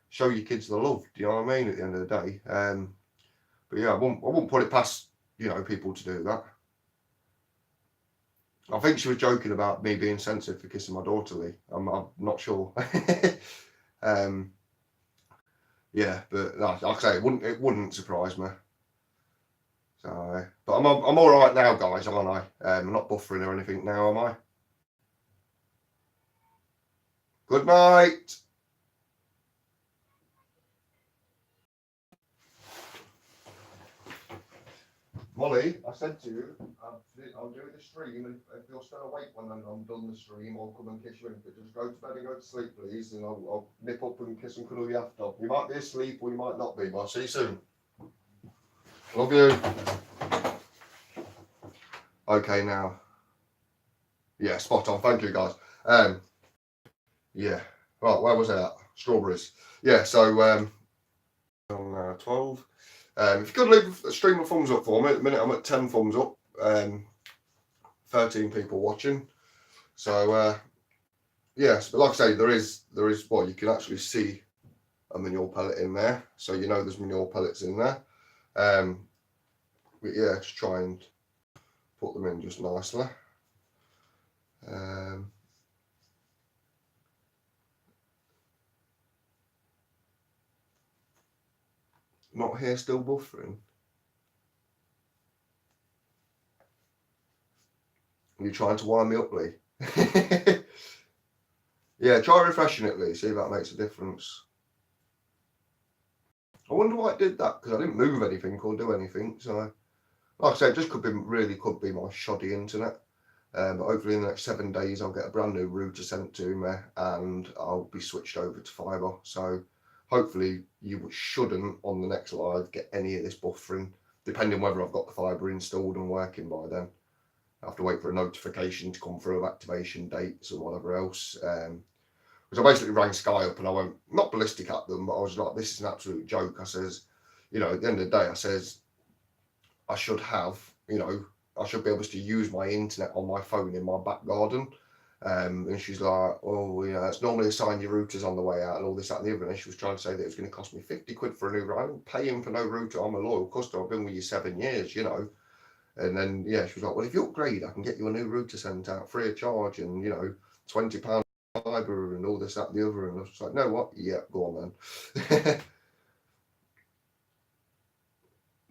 Show your kids the love. Do you know what I mean? At the end of the day, but yeah, I wouldn't put it past people to do that. I think she was joking about me being censored for kissing my daughter, Lee. I'm not sure. Yeah, but like I say, it wouldn't surprise me. So, but I'm all right now, guys, aren't I? I'm not buffering or anything now, am I? Good night. Molly, I said to you, I'll do the stream, and if you're still awake when I'm done the stream, I'll come and kiss you in. But just go to bed and go to sleep, please, and I'll nip up and kiss and cuddle you after. You might be asleep or you might not be, but I'll see you soon. Love you. Okay, now. Yeah, spot on. Thank you, guys. Yeah. Right, where was I at? Strawberries. Yeah, so on 12. If you could leave a stream of thumbs up for me, at the minute I'm at 10 thumbs up. 13 people watching. So yes, but like I say, there is you can actually see a manure pellet in there, so there's manure pellets in there. But yeah, just try and put them in just nicely. Not here, still buffering. Are you trying to wind me up, Lee? Yeah, try refreshing it, Lee. See if that makes a difference. I wonder why it did that, because I didn't move anything or do anything. So, like I said, it just could be my shoddy internet. But hopefully in the next 7 days, I'll get a brand new router sent to me and I'll be switched over to fibre. So hopefully you shouldn't, on the next live, get any of this buffering, depending whether I've got the fibre installed and working by then. I have to wait for a notification to come through of activation dates and whatever else. Because I basically rang Sky up and I went, not ballistic at them, but I was like, this is an absolute joke. I says, at the end of the day, I says, I should have, I should be able to use my internet on my phone in my back garden. And she's like, oh, it's normally assign your routers on the way out and all this, that, and the other. And she was trying to say that it was going to cost me 50 quid for a new router. I'm paying for no router. I'm a loyal customer. I've been with you 7 years, And then, yeah, she was like, well, if you upgrade, I can get you a new router sent out free of charge and, £20 fibre and all this, that, and the other. And I was like, no, what? Yeah, go on then.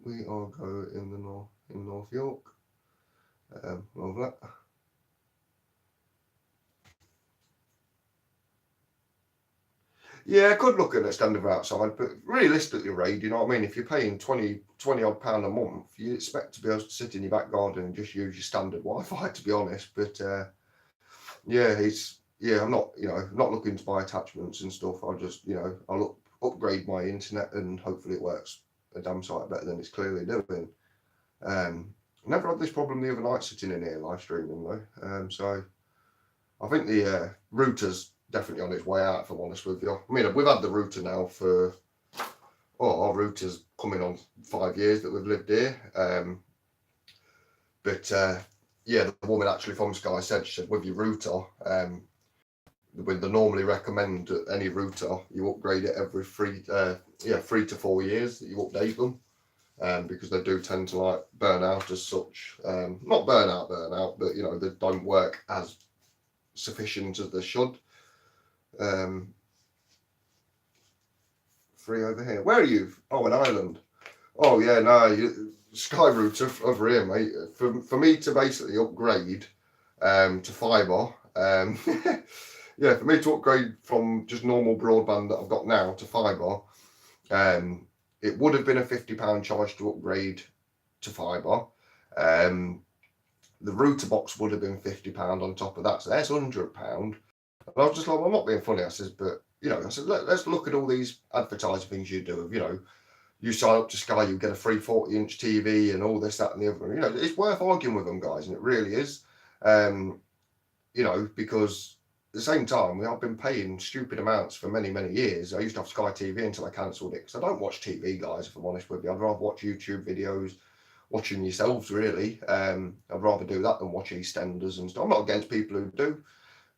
We are going in North York. Love that. Yeah, I could look at an extender outside, but realistically, Ray, do you know what I mean? If you're paying 20 odd pound a month, you expect to be able to sit in your back garden and just use your standard Wi-Fi, to be honest. But I'm not, not looking to buy attachments and stuff. I'll just, I'll upgrade my internet and hopefully it works a damn sight better than it's clearly doing. Never had this problem the other night sitting in here live streaming though. So I think the router's definitely on its way out, if I'm honest with you. I mean, we've had the router now for, our router's coming on 5 years that we've lived here. But the woman actually from Sky said, with your router, when they normally recommend any router, you upgrade it every 3 to 4 years that you update them. Because they do tend to burn out as such. Not burn out, but they don't work as sufficient as they should. Free over here. Where are you? Oh, in Ireland. Oh yeah, no, Sky router over here, mate. For me to basically upgrade to fibre, yeah, for me to upgrade from just normal broadband that I've got now to fibre, it would have been a £50 charge to upgrade to fibre. The router box would have been £50 on top of that, so that's £100. And I was just like, well, I'm not being funny. I says, but I said, let's look at all these advertising things you do. You sign up to Sky, you get a free 40-inch TV and all this, that, and the other. It's worth arguing with them, guys, and it really is. Because at the same time, I've been paying stupid amounts for many, many years. I used to have Sky TV until I cancelled it because I don't watch TV, guys, if I'm honest with you. I'd rather watch YouTube videos, watching yourselves, really. I'd rather do that than watch EastEnders and stuff. I'm not against people who do,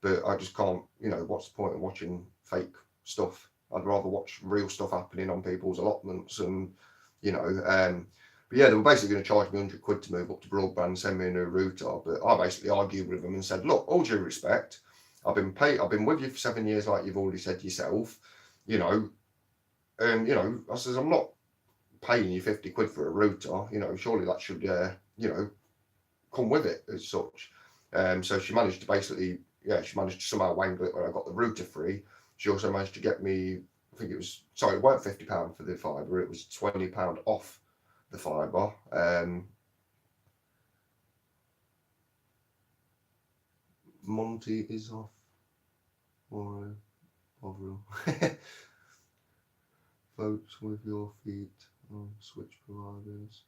but I just can't, what's the point of watching fake stuff? I'd rather watch real stuff happening on people's allotments and, but yeah, they were basically going to charge me £100 to move up to broadband, send me a new router. But I basically argued with them and said, look, all due respect, I've been with you for 7 years, like you've already said yourself, and, I says, I'm not paying you £50 for a router, surely that should, come with it as such. So she managed to basically, she managed to somehow wangle it where I got the router free. She also managed to get me, I think it was, sorry, it weren't £50 for the fibre, it was £20 off the fibre. Monty is off. Or overall. Votes with your feet on switch providers.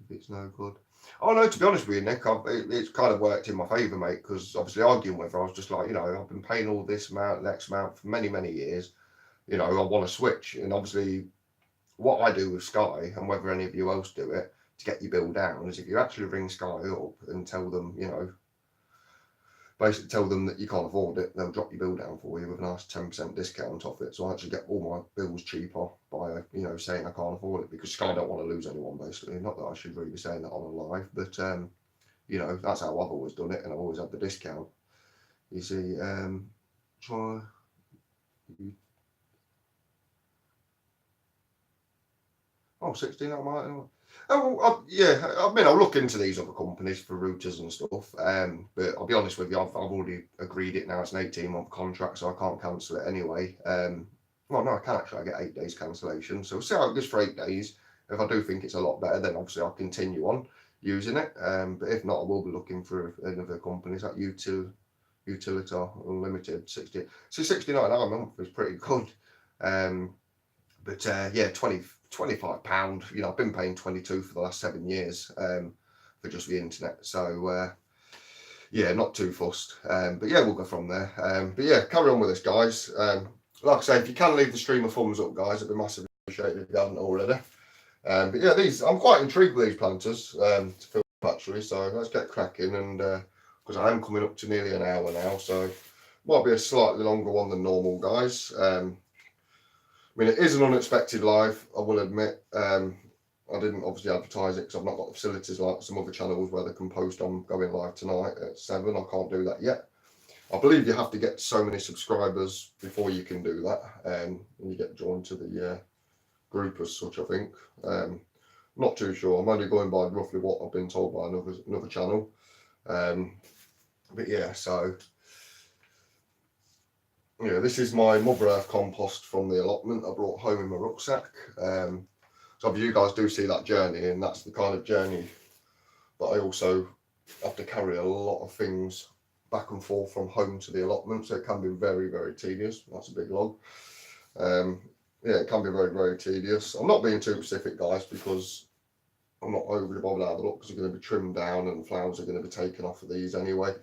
If it's no good. Oh no, to be honest with you, Nick, it's kind of worked in my favour, mate, because obviously arguing with her, I was just like, I've been paying all this amount, X amount for many, many years. I want to switch. And obviously, what I do with Sky, and whether any of you else do it, to get your bill down, is if you actually ring Sky up and tell them, basically tell them that you can't afford it, they'll drop your bill down for you with a nice 10% discount off it. So I actually get all my bills cheaper by, saying I can't afford it, because Sky don't want to lose anyone, basically. Not that I should really be saying that on a live, but, that's how I've always done it, and I've always had the discount. You see, try... Oh, 16, I might. Oh, yeah. I mean, I'll look into these other companies for routers and stuff. But I'll be honest with you, I've already agreed it now. It's an 18-month contract, so I can't cancel it anyway. Well, no, I can actually. I get 8 days cancellation. So we'll see how it goes for 8 days. If I do think it's a lot better, then obviously I'll continue on using it. But if not, I will be looking for another companies like Utilitar Unlimited 60. So 69 a month is pretty good. But yeah, £25. I've been paying 22 for the last 7 years for just the internet. So yeah, not too fussed. But yeah, we'll go from there. But yeah, carry on with this, guys. Like I say, if you can leave the stream a thumbs up, guys, it'd be massively appreciated if you haven't already. But yeah, I'm quite intrigued with these planters to film actually. So let's get cracking, and because I am coming up to nearly an hour now, so might be a slightly longer one than normal, guys. I mean, it is an unexpected live, I will admit. I didn't obviously advertise it because I've not got the facilities like some other channels where they can post on going live tonight at 7. I can't do that yet. I believe you have to get so many subscribers before you can do that, and you get joined to the group as such, I think. Not too sure. I'm only going by roughly what I've been told by another channel. But yeah, so... Yeah, this is my Mother Earth compost from the allotment I brought home in my rucksack. So if you guys do see that journey, and that's the kind of journey that I also have to carry a lot of things back and forth from home to the allotment, so it can be very, very tedious. That's a big log. Yeah, it can be very, very tedious. I'm not being too specific, guys, because I'm not overly bothered how they look, because they're going to be trimmed down and flowers are going to be taken off of these anyway.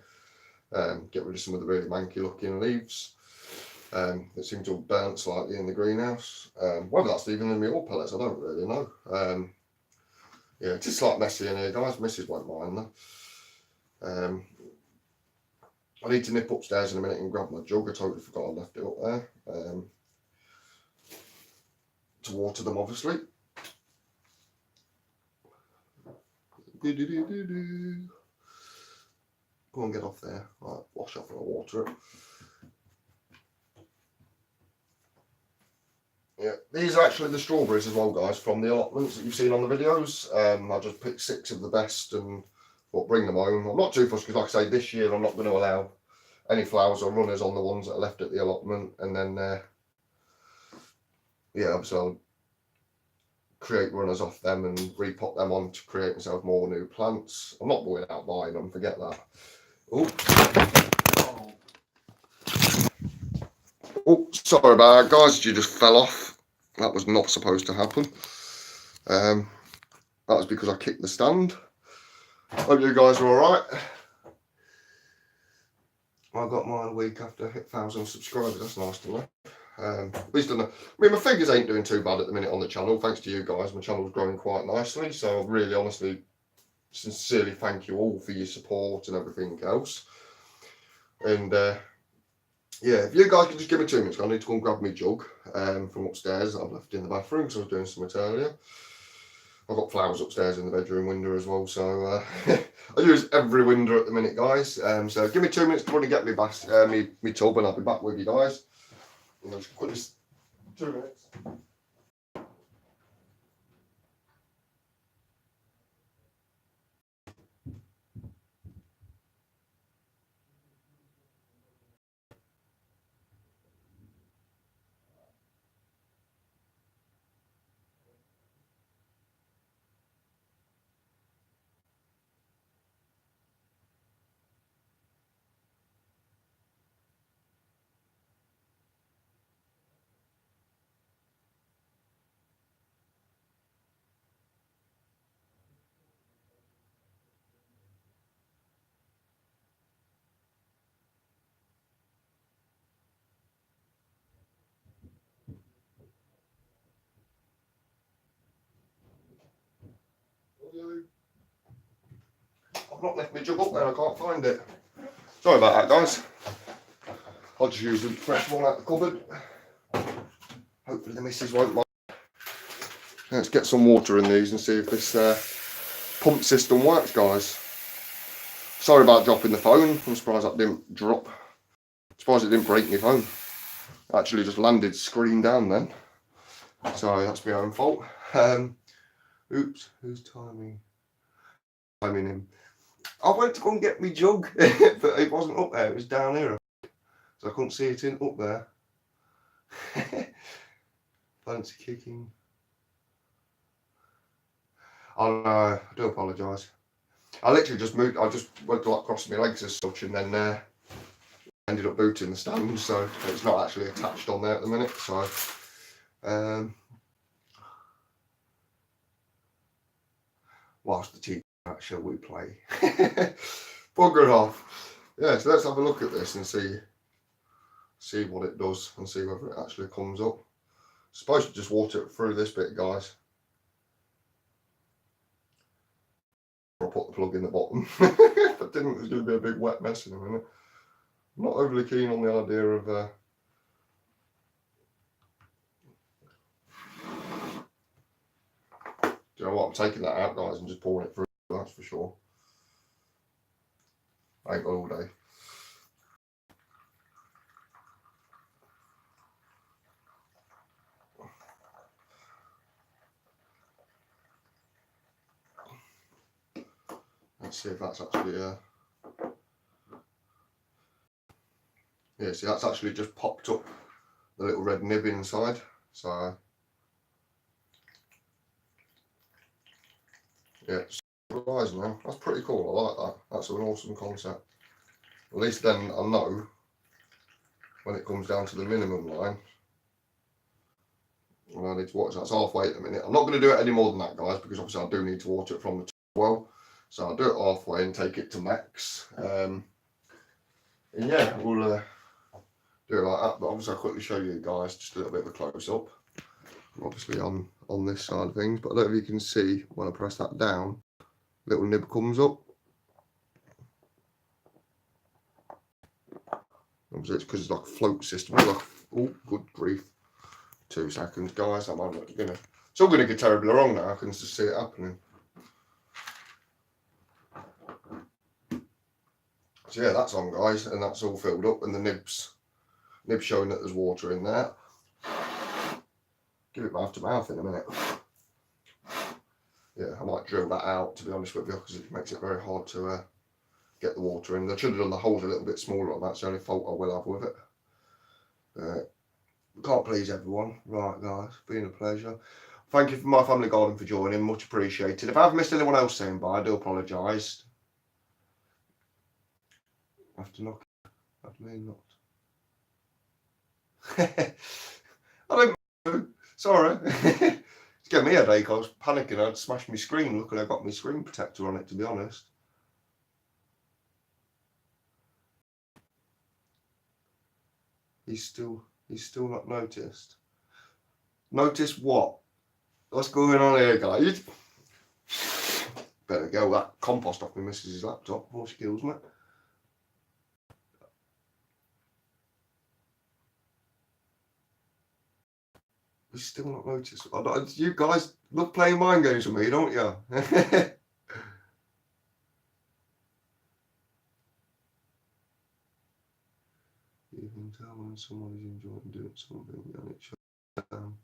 Get rid of some of the really manky looking leaves. That seem to have burnt slightly in the greenhouse. Whether that's even in the oil pellets, I don't really know. Yeah, it's just like messy in here, guys. Mrs. won't mind though. I need to nip upstairs in a minute and grab my jug. I totally forgot I left it up there. To water them, obviously. Go and get off there. Right, wash off and I'll water it. Yeah, these are actually the strawberries as well, guys, from the allotments that you've seen on the videos. I just picked 6 of the best and bring them home. I'm not too fussed because, like I say, this year I'm not going to allow any flowers or runners on the ones that are left at the allotment. And then, yeah, obviously I'll create runners off them and repot them on to create myself more new plants. I'm not going out buying them, forget that. Oh, sorry about that, guys. You just fell off. That was not supposed to happen. That was because I kicked the stand. Hope you guys are alright. I got mine a week after I hit 1,000 subscribers. That's nice to know. At least I mean, my figures ain't doing too bad at the minute on the channel, thanks to you guys. My channel's growing quite nicely, so I really, honestly, sincerely thank you all for your support and everything else. And yeah, if you guys can just give me 2 minutes, I need to go and grab my jug from upstairs that I've left in the bathroom because I was doing something earlier. I've got flowers upstairs in the bedroom window as well, so I use every window at the minute, guys. So give me 2 minutes to get me tub, and I'll be back with you guys. And I'll just quickly 2 minutes. I've not left my jug up there, I can't find it. Sorry about that, guys. I'll just use the fresh one out the cupboard. Hopefully the missus won't mind. Let's get some water in these and see if this pump system works, guys. Sorry about dropping the phone. I'm surprised that didn't drop. Surprised it didn't break my phone. Actually just landed screen down then. So that's my own fault. Oops, who's timing him? I went to go and get my jug, but it wasn't up there, it was down here. So I couldn't see it up there. Fancy kicking. Oh no, I do apologise. I literally just moved, I just went to like cross my legs as such and then ended up booting the stand, so it's not actually attached on there at the minute. So whilst the TV out, shall we play? Bugger off. Yeah, so let's have a look at this and see what it does and see whether it actually comes up. Supposed to just water it through this bit, guys. I'll put the plug in the bottom. If I didn't, there's going to be a big wet mess in a minute. I'm not overly keen on the idea of do you know what, I'm taking that out, guys, and just pouring it through, that's for sure. I ain't got all day. Let's see if that's actually yeah, see, that's actually just popped up the little red nib inside. So yeah, it's rising now. That's pretty cool. I like that. That's an awesome concept. At least then I know when it comes down to the minimum line. I need to watch that. It's halfway at the minute. I'm not going to do it any more than that, guys, because obviously I do need to water it from the top well. So I'll do it halfway and take it to max. And yeah, we'll do it like that. But obviously I'll quickly show you guys just a little bit of a close up. Obviously on this side of things, but I don't know if you can see when I press that down, little nib comes up. Obviously it's because it's like a float system. Like, oh, good grief. 2 seconds, guys. That might not gonna. It's all gonna get terribly wrong now. I can just see it happening. So yeah, that's on, guys, and that's all filled up, and the nibs showing that there's water in there. give it mouth to mouth in a minute. Yeah, I might drill that out, to be honest with you, because it makes it very hard to get the water in. I should have done the holes a little bit smaller on that. That's the only fault I will have with it. Can't please everyone. Right, guys, been a pleasure. Thank you for my family garden for joining. Much appreciated. If I've missed anyone else saying bye, I do apologise. I have to knock. I mean not. I don't know. Sorry. It's getting me a headache. I was panicking. I'd smashed my screen. Look, I got my screen protector on it, to be honest. He's still not noticed. Notice what? What's going on here, guys? Better go that compost off my missus's laptop before she kills me. He's still not noticed. You guys love playing mind games with me, don't you? You can tell when someone is enjoying doing something and it shuts down.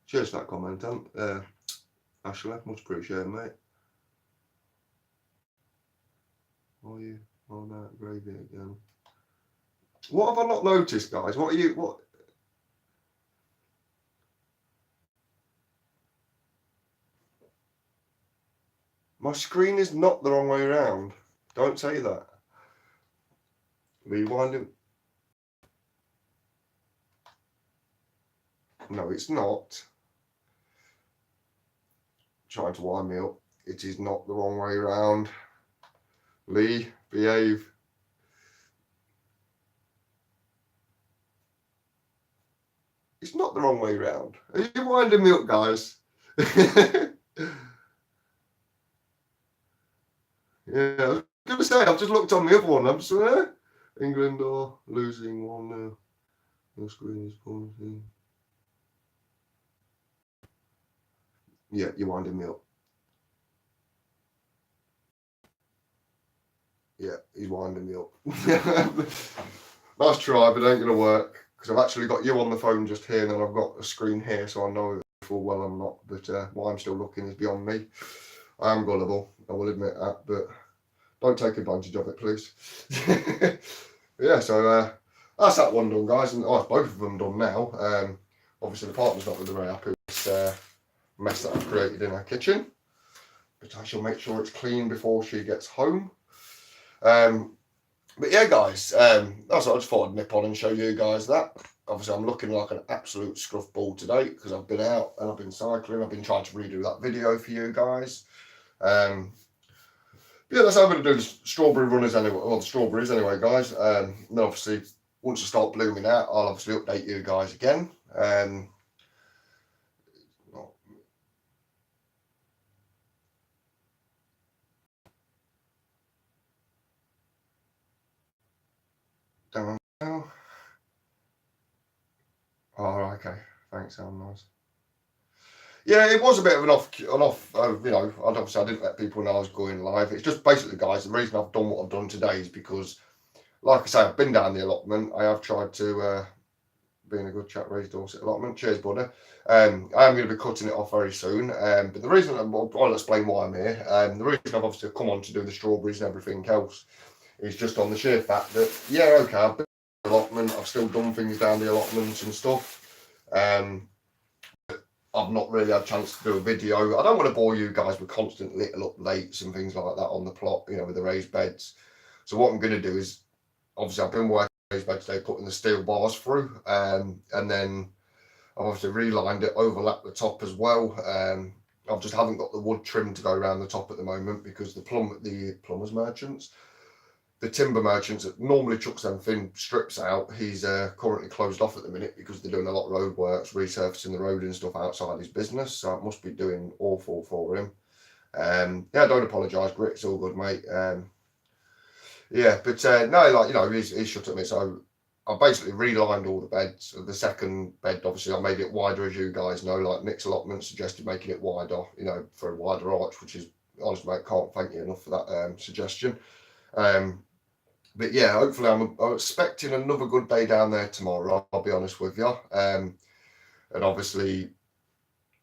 Cheers for that comment, Ashley. Much appreciated, mate. Oh, you? Oh, no, gravy again. What have I not noticed, guys? What? My screen is not the wrong way around. Don't say that. Rewinding. No, it's not. Trying to wind me up. It is not the wrong way around. Lee, behave. It's not the wrong way around. Are you winding me up, guys? Yeah, I was going to say, I've just looked on the other one. I'm just England are losing 1-0. The screen is pointing. Yeah, you're winding me up. Yeah, he's winding me up. Nice try, but it ain't going to work. Because I've actually got you on the phone just here, and then I've got a screen here, so I know full well I'm not. But why I'm still looking is beyond me. I am gullible, I will admit that, but don't take advantage of it, please. Yeah, so that's that one done, guys. And both of them done now. Obviously, the partner's not really very happy with this mess that I've created in our kitchen, but I shall make sure it's clean before she gets home. But yeah, guys, that's what I just thought I'd nip on and show you guys that. Obviously, I'm looking like an absolute scruff ball today because I've been out and I've been cycling. I've been trying to redo that video for you guys. Yeah, that's how I'm going to do the strawberry runners anyway, or the strawberries anyway, guys. And then obviously, once they start blooming out, I'll obviously update you guys again. Down now. Oh, okay. Thanks, sound nice. Yeah, it was a bit of an off. You know, obviously I didn't let people know I was going live. It's just basically, guys, the reason I've done what I've done today is because, like I say, I've been down the allotment. I have tried to, being a good chat, raised Dorset allotment. Cheers, buddy. I am going to be cutting it off very soon. But the reason, I'll explain why I'm here. The reason I've obviously come on to do the strawberries and everything else is just on the sheer fact that, yeah, okay, I've been down the allotment. I've still done things down the allotments and stuff. I've not really had a chance to do a video. I don't want to bore you guys with constant little updates and things like that on the plot, you know, with the raised beds. So what I'm going to do is, obviously I've been working on the raised bed today, putting the steel bars through, and then I've obviously relined it, overlapped the top as well. I just haven't got the wood trim to go around the top at the moment because the plumbers merchants, the timber merchants that normally chucks them thin strips out, he's currently closed off at the minute because they're doing a lot of road works, resurfacing the road and stuff outside his business. So it must be doing awful for him. Yeah, don't apologise, Grit. It's all good, mate. Yeah, but no, like, you know, he's shut at me. So I basically relined all the beds. The second bed, obviously, I made it wider, as you guys know. Like Nick's allotment suggested making it wider, you know, for a wider arch, which is, honestly, mate, can't thank you enough for that suggestion. But yeah, hopefully I'm expecting another good day down there tomorrow, I'll be honest with you. And obviously,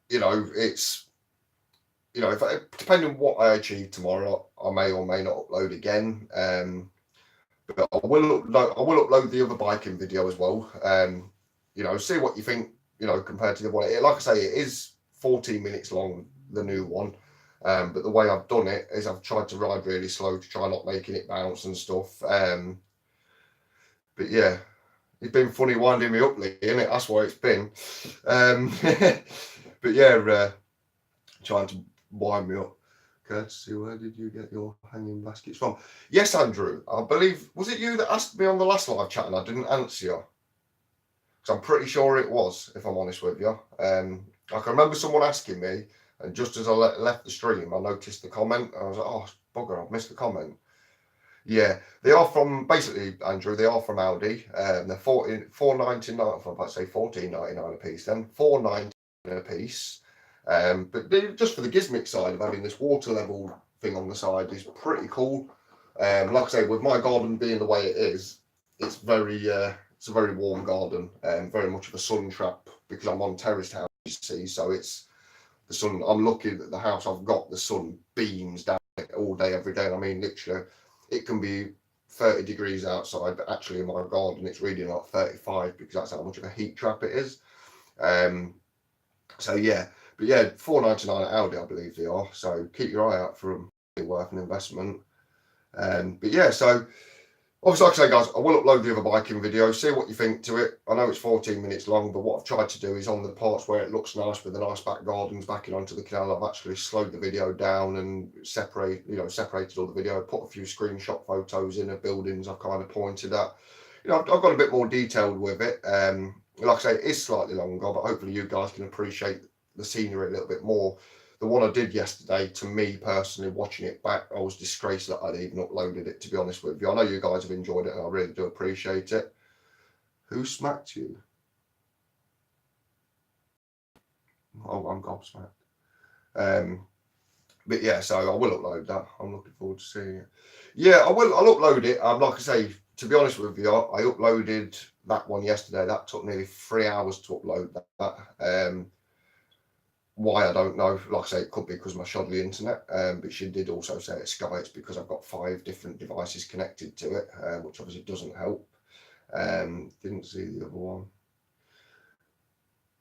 it's, if depending on what I achieve tomorrow, I may or may not upload again. But I will upload the other biking video as well. See what you think, compared to the one. Like I say, it is 14 minutes long, the new one. But the way I've done it is I've tried to ride really slow to try not making it bounce and stuff. But yeah, it's been funny winding me up, Lee, innit? That's why it's been. But yeah, trying to wind me up. Courtesy, where did you get your hanging baskets from? Yes, Andrew, I believe, was it you that asked me on the last live chat and I didn't answer you? Because I'm pretty sure it was, if I'm honest with you. I can remember someone asking me, and just as I left the stream, I noticed the comment. I was like, oh, bugger, I've missed the comment. Yeah, they are from, basically, Andrew, they are from Aldi. They're $4.99, I'm about to say $14.99 a piece then, $4.99 a piece. But just for the gizmic side of having this water level thing on the side is pretty cool. Like I say, with my garden being the way it is, it's a very warm garden, very much of a sun trap because I'm on terraced house, you see, so it's the sun. I'm lucky that the house I've got, the sun beams down it all day, every day. And I mean, literally, it can be 30 degrees outside, but actually in my garden, it's really not 35 because that's how much of a heat trap it is. So yeah, but yeah, $4.99 at Aldi, I believe they are. So keep your eye out for them. They're worth an investment. But yeah, so obviously, like I say, guys, I will upload the other biking video, see what you think to it. I know it's 14 minutes long, but what I've tried to do is on the parts where it looks nice with the nice back gardens backing onto the canal, I've actually slowed the video down and separated all the video, put a few screenshot photos in of buildings I've kind of pointed at. I've got a bit more detailed with it. Like I say, it is slightly longer, but hopefully you guys can appreciate the scenery a little bit more. The one I did yesterday, to me personally, watching it back, I was disgraced that I'd even uploaded it, to be honest with you. I know you guys have enjoyed it and I really do appreciate it. Who smacked you? Oh, I'm gobsmacked. But yeah, so I will upload that. I'm looking forward to seeing it. Yeah, I'll upload it. Like I say, to be honest with you, I uploaded that one yesterday. That took nearly 3 hours to upload that. Why, I don't know. Like I say, it could be because of my shoddy internet, but she did also say at Sky it's because I've got 5 different devices connected to it, which obviously doesn't help. Didn't see the other one.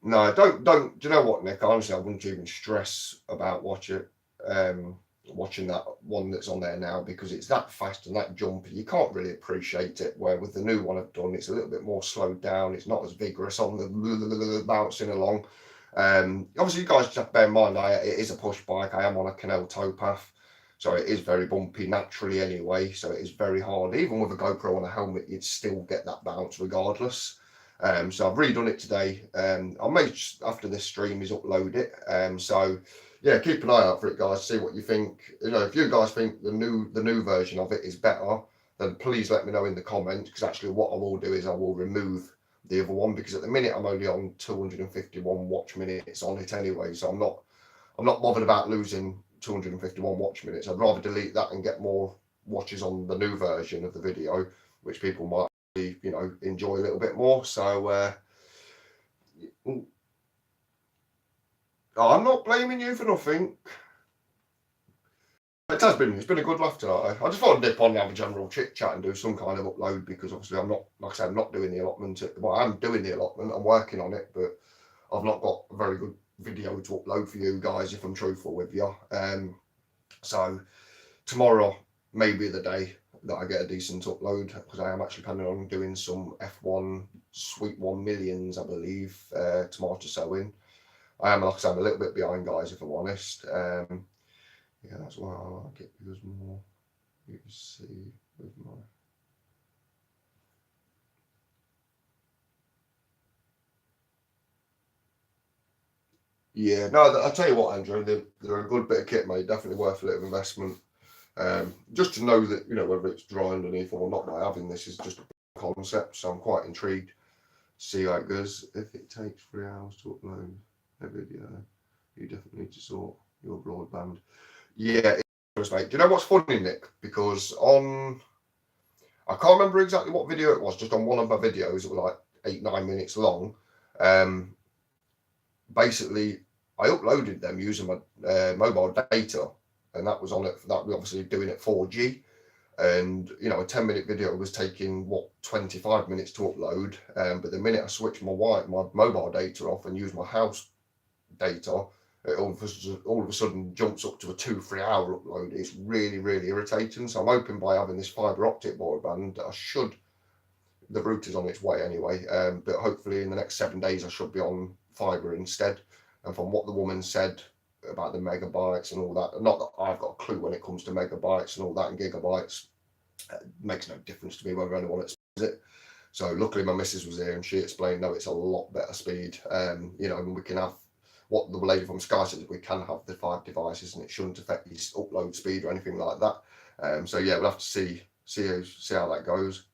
No, don't. Do you know what, Nick? Honestly, I wouldn't even stress about watching that one that's on there now because it's that fast and that jumpy. You can't really appreciate it. Where with the new one I've done, it's a little bit more slowed down. It's not as vigorous on the bouncing along. Obviously, you guys just have to bear in mind, it is a push bike. I am on a canal towpath, so it is very bumpy naturally anyway. So it is very hard. Even with a GoPro on a helmet, you'd still get that bounce regardless. So I've redone it today. I'll make, after this stream is upload it. So yeah, keep an eye out for it, guys. See what you think. If you guys think the new version of it is better, then please let me know in the comments. Because actually, what I will do is I will remove the other one because at the minute I'm only on 251 watch minutes on it anyway. So I'm not bothered about losing 251 watch minutes. I'd rather delete that and get more watches on the new version of the video, which people might enjoy a little bit more. So I'm not blaming you for nothing. It's been a good laugh tonight. I just thought I'd dip on and have a general chit chat and do some kind of upload because obviously I'm not, like I said, I'm not doing the allotment. Well, I'm doing the allotment, I'm working on it, but I've not got a very good video to upload for you guys if I'm truthful with you. So tomorrow may be the day that I get a decent upload because I am actually planning on doing some F1 Sweet 1 Millions, I believe, tomato sowing. I am, like I said, I'm a little bit behind, guys, if I'm honest. Yeah, that's why I like it because more you can see with my. Yeah, no, I'll tell you what, Andrew, they're a good bit of kit, mate. Definitely worth a little investment. Just to know that, whether it's dry underneath or not by having this is just a concept. So I'm quite intrigued to see how it goes. If it takes 3 hours to upload a video, you definitely need to sort your broadband. Yeah, it does, mate. Do you know what's funny, Nick? Because on I can't remember exactly what video it was, just on one of my videos, it was like 8-9 minutes long. Basically, I uploaded them using my mobile data, and that was on it. That was obviously doing it 4G, and you know, a 10-minute video was taking 25 minutes to upload. But the minute I switched my mobile data off and used my house data, it all of a sudden jumps up to a 2-3 hour upload. It's really, really irritating. So I'm hoping by having this fibre optic broadband, the router's on its way anyway, but hopefully in the next 7 days I should be on fibre instead. And from what the woman said about the megabytes and all that, not that I've got a clue when it comes to megabytes and all that and gigabytes, it makes no difference to me whether anyone explains it. So luckily my missus was here and she explained, no, it's a lot better speed. You know, and we can have what the lady from Sky said, we can have the 5 devices and it shouldn't affect your upload speed or anything like that. So yeah, we'll have to see how that goes.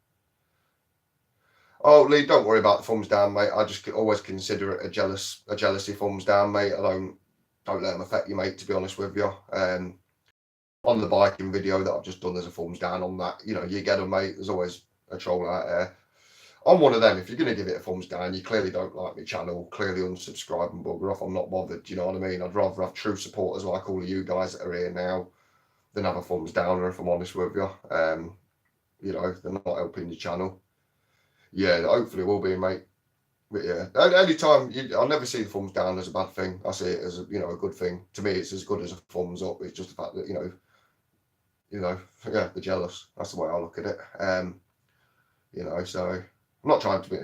Oh, Lee, don't worry about the thumbs down, mate. I just always consider it a jealousy thumbs down, mate. I don't let them affect you, mate, to be honest with you. On the biking video that I've just done, there's a thumbs down on that. You know, you get them, mate. There's always a troll out there. I'm one of them. If you're going to give it a thumbs down, you clearly don't like my channel, clearly unsubscribe and bugger off. I'm not bothered, you know what I mean? I'd rather have true supporters like all of you guys that are here now than have a thumbs downer, if I'm honest with you. You know, they're not helping your channel. Yeah, hopefully will be, mate. But yeah, anytime I'll never see the thumbs down as a bad thing. I see it as a good thing. To me, it's as good as a thumbs up. It's just the fact that yeah, they're jealous. That's the way I look at it. You know, so I'm not trying to be.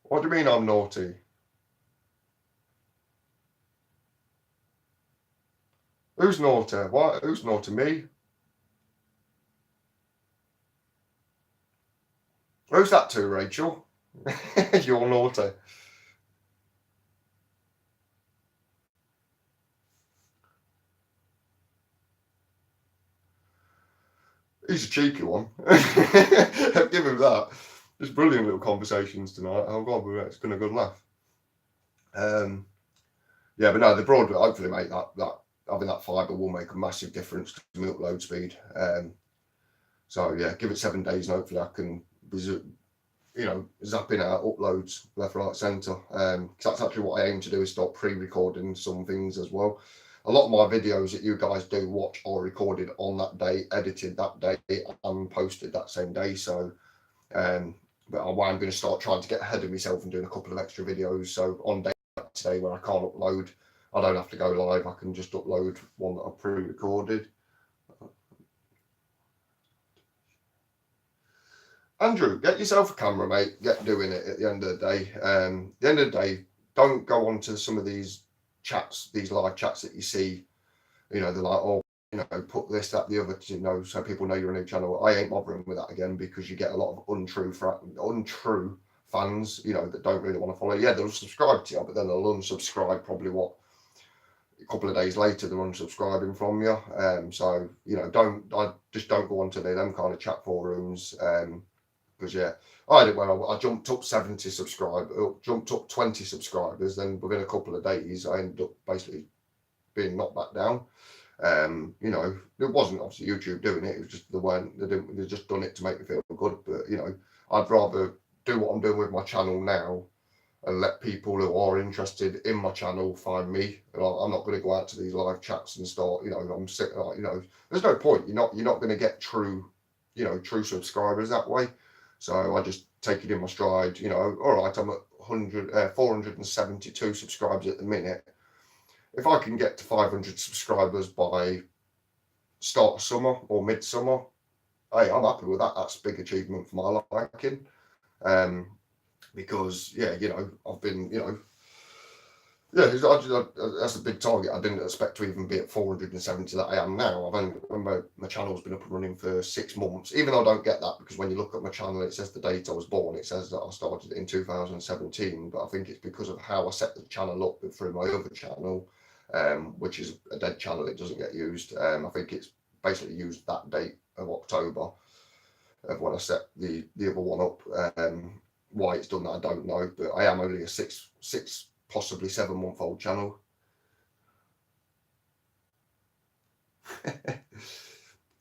What do you mean I'm naughty? Who's naughty? What? Who's naughty? Me? Who's that to, Rachel? You're naughty. He's a cheeky one. I'll give him that. Just brilliant little conversations tonight. Oh God, it's been a good laugh. Yeah, but no, the broadband hopefully make that having that fibre will make a massive difference to my upload speed. So yeah, give it 7 days and hopefully I can be, zapping out uploads left, right, centre. That's actually what I aim to do, is start pre-recording some things as well. A lot of my videos that you guys do watch are recorded on that day, edited that day, and posted that same day. So, but I'm going to start trying to get ahead of myself and doing a couple of extra videos. So on day today where I can't upload, I don't have to go live. I can just upload one that I've pre-recorded. Andrew, get yourself a camera, mate. Get doing it at the end of the day. The end of the day, don't go on to some of these chats, these live chats that you see. You know, they're like, oh, put this, that, the other, so people know you're a new channel. I ain't bothering with that again, because you get a lot of untrue fans, that don't really want to follow. Yeah, they'll subscribe to you, but then they'll unsubscribe probably a couple of days later, they're unsubscribing from you. So, I just don't go onto them kind of chat forums. Because yeah, I did well. I jumped up 70 subscribers, jumped up 20 subscribers. Then within a couple of days, I ended up basically being knocked back down. It wasn't obviously YouTube doing it. It was just they just done it to make me feel good. But I'd rather do what I'm doing with my channel now and let people who are interested in my channel find me. I'm not going to go out to these live chats and start. I'm sick. There's no point. You're not going to get true subscribers that way. So I just take it in my stride. All right, I'm at 472 subscribers at the minute. If I can get to 500 subscribers by start of summer or midsummer, hey, I'm happy with that. That's a big achievement for my liking. Because I've been, that's a big target. I didn't expect to even be at 470 that I am now. My channel's been up and running for 6 months, even though I don't get that, because when you look at my channel, it says the date I was born. It says that I started in 2017, but I think it's because of how I set the channel up through my other channel, which is a dead channel. It doesn't get used. I think it's basically used that date of October of when I set the other one up. Why it's done that, I don't know, but I am only a six possibly 7-month-old channel.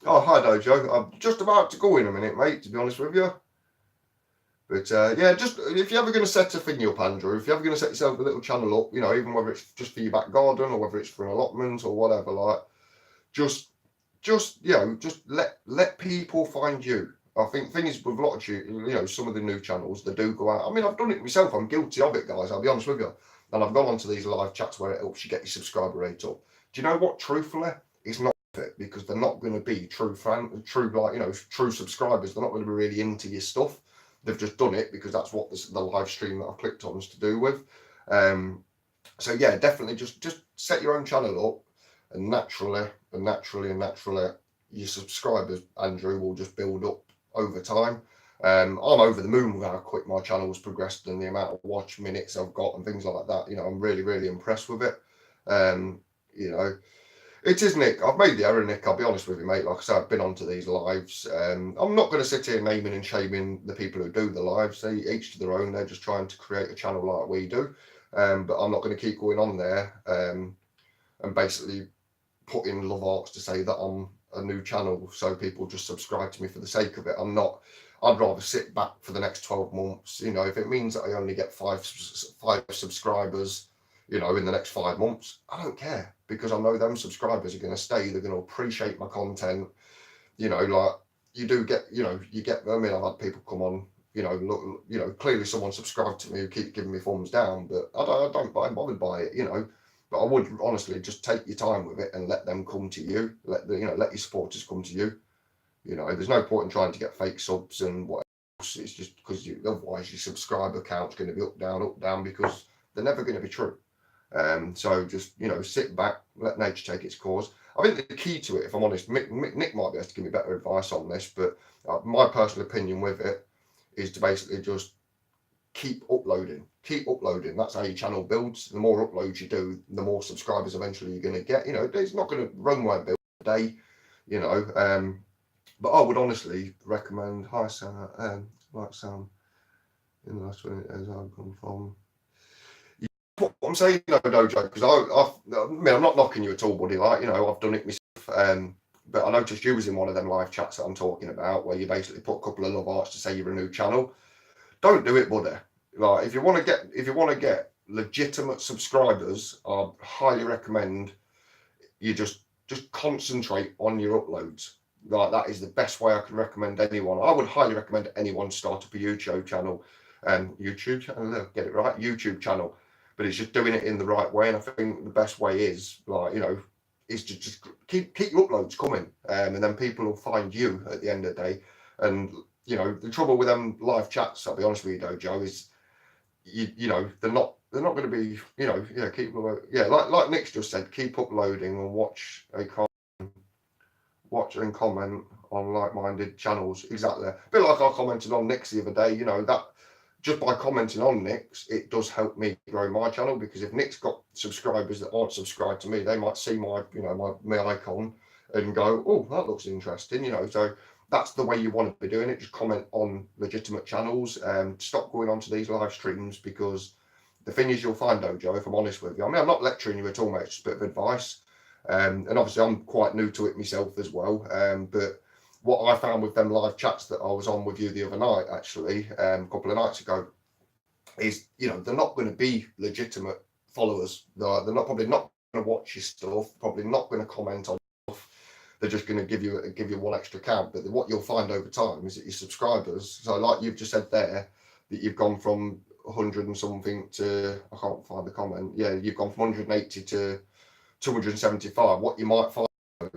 Oh, hi Dojo. I'm just about to go in a minute, mate, to be honest with you. But yeah, just if you're ever going to set a thing up, Andrew, if you're ever going to set yourself a little channel up, you know, even whether it's just for your back garden or whether it's for an allotment or whatever, like, just you know, just let people find you. I think thing is with a lot of you know, some of the new channels they do go out. I mean, I've done it myself. I'm guilty of it, guys. I'll be honest with you. And I've gone onto these live chats where it helps you get your subscriber rate up. Do you know what? Truthfully, it's not it because they're not going to be true like you know, true subscribers. They're not going to be really into your stuff. They've just done it because that's what the live stream that I've clicked on is to do with. So yeah, definitely just set your own channel up, and naturally, your subscribers, Andrew, will just build up over time. I'm over the moon with how quick my channel's progressed and the amount of watch minutes I've got and things like that. You know, I'm really impressed with it. You know, it is, Nick. I've made the error, Nick. I'll be honest with you, mate. Like I said, I've been onto these lives. I'm not going to sit here naming and shaming the people who do the lives. They each to their own. They're just trying to create a channel like we do. But I'm not going to keep going on there and basically put in love arts to say that I'm a new channel so people just subscribe to me for the sake of it. I'm not. I'd rather sit back for the next 12 months. You know, if it means that I only get five subscribers, you know, in the next 5 months, I don't care because I know them subscribers are going to stay. They're going to appreciate my content. You know, like you do get, you know, you get. I mean, I've had people come on. You know, look, you know, clearly someone subscribed to me who keep giving me thumbs down, but I don't I'm bothered by it. You know, but I would honestly just take your time with it and let them come to you. Let your supporters come to you. You know, there's no point in trying to get fake subs and what else. It's just because otherwise your subscriber count's going to be up down because they're never going to be true. So just you know, sit back, let nature take its course. I think the key to it, if I'm honest, Nick might be able to give me better advice on this, but my personal opinion with it is to basically just keep uploading. That's how your channel builds. The more uploads you do, the more subscribers eventually you're going to get. You know, it's not going to run won't build today. You know, but I would honestly recommend. Hi, Sam. Like Sam, in the last 20 years I've gone from. What I'm saying, no, Dojo, because I mean, I'm not knocking you at all, buddy. Like, you know, I've done it myself. But I noticed you was in one of them live chats that I'm talking about, where you basically put a couple of love arts to say you're a new channel. Don't do it, buddy. Like, if you want to get legitimate subscribers, I highly recommend you just concentrate on your uploads. Like that is the best way I can recommend anyone. I would highly recommend anyone start up a YouTube channel, get it right, YouTube channel. But it's just doing it in the right way, and I think the best way is like you know, is to just keep your uploads coming, and then people will find you at the end of the day. And you know, the trouble with them live chats, I'll be honest with you, Dojo, is you know they're not going to be like Nick's just said, keep uploading and watch and comment on like-minded channels. Exactly, a bit like I commented on Nick's the other day. You know that just by commenting on Nick's, it does help me grow my channel because if Nick's got subscribers that aren't subscribed to me, they might see my my icon and go, oh, that looks interesting. You know, so that's the way you want to be doing it. Just comment on legitimate channels and stop going onto these live streams because the thing is, you'll find, Dojo, if I'm honest with you, I mean, I'm not lecturing you at all, mate, it's just a bit of advice. And obviously, I'm quite new to it myself as well. But what I found with them live chats that I was on with you the other night, actually, a couple of nights ago, is, you know, they're not going to be legitimate followers. They're probably not going to watch your stuff, probably not going to comment on stuff. They're just going to give you one extra account. But what you'll find over time is that your subscribers, so like you've just said there, that you've gone from 100 and something to, I can't find the comment. Yeah, you've gone from 180 to 275. What you might find,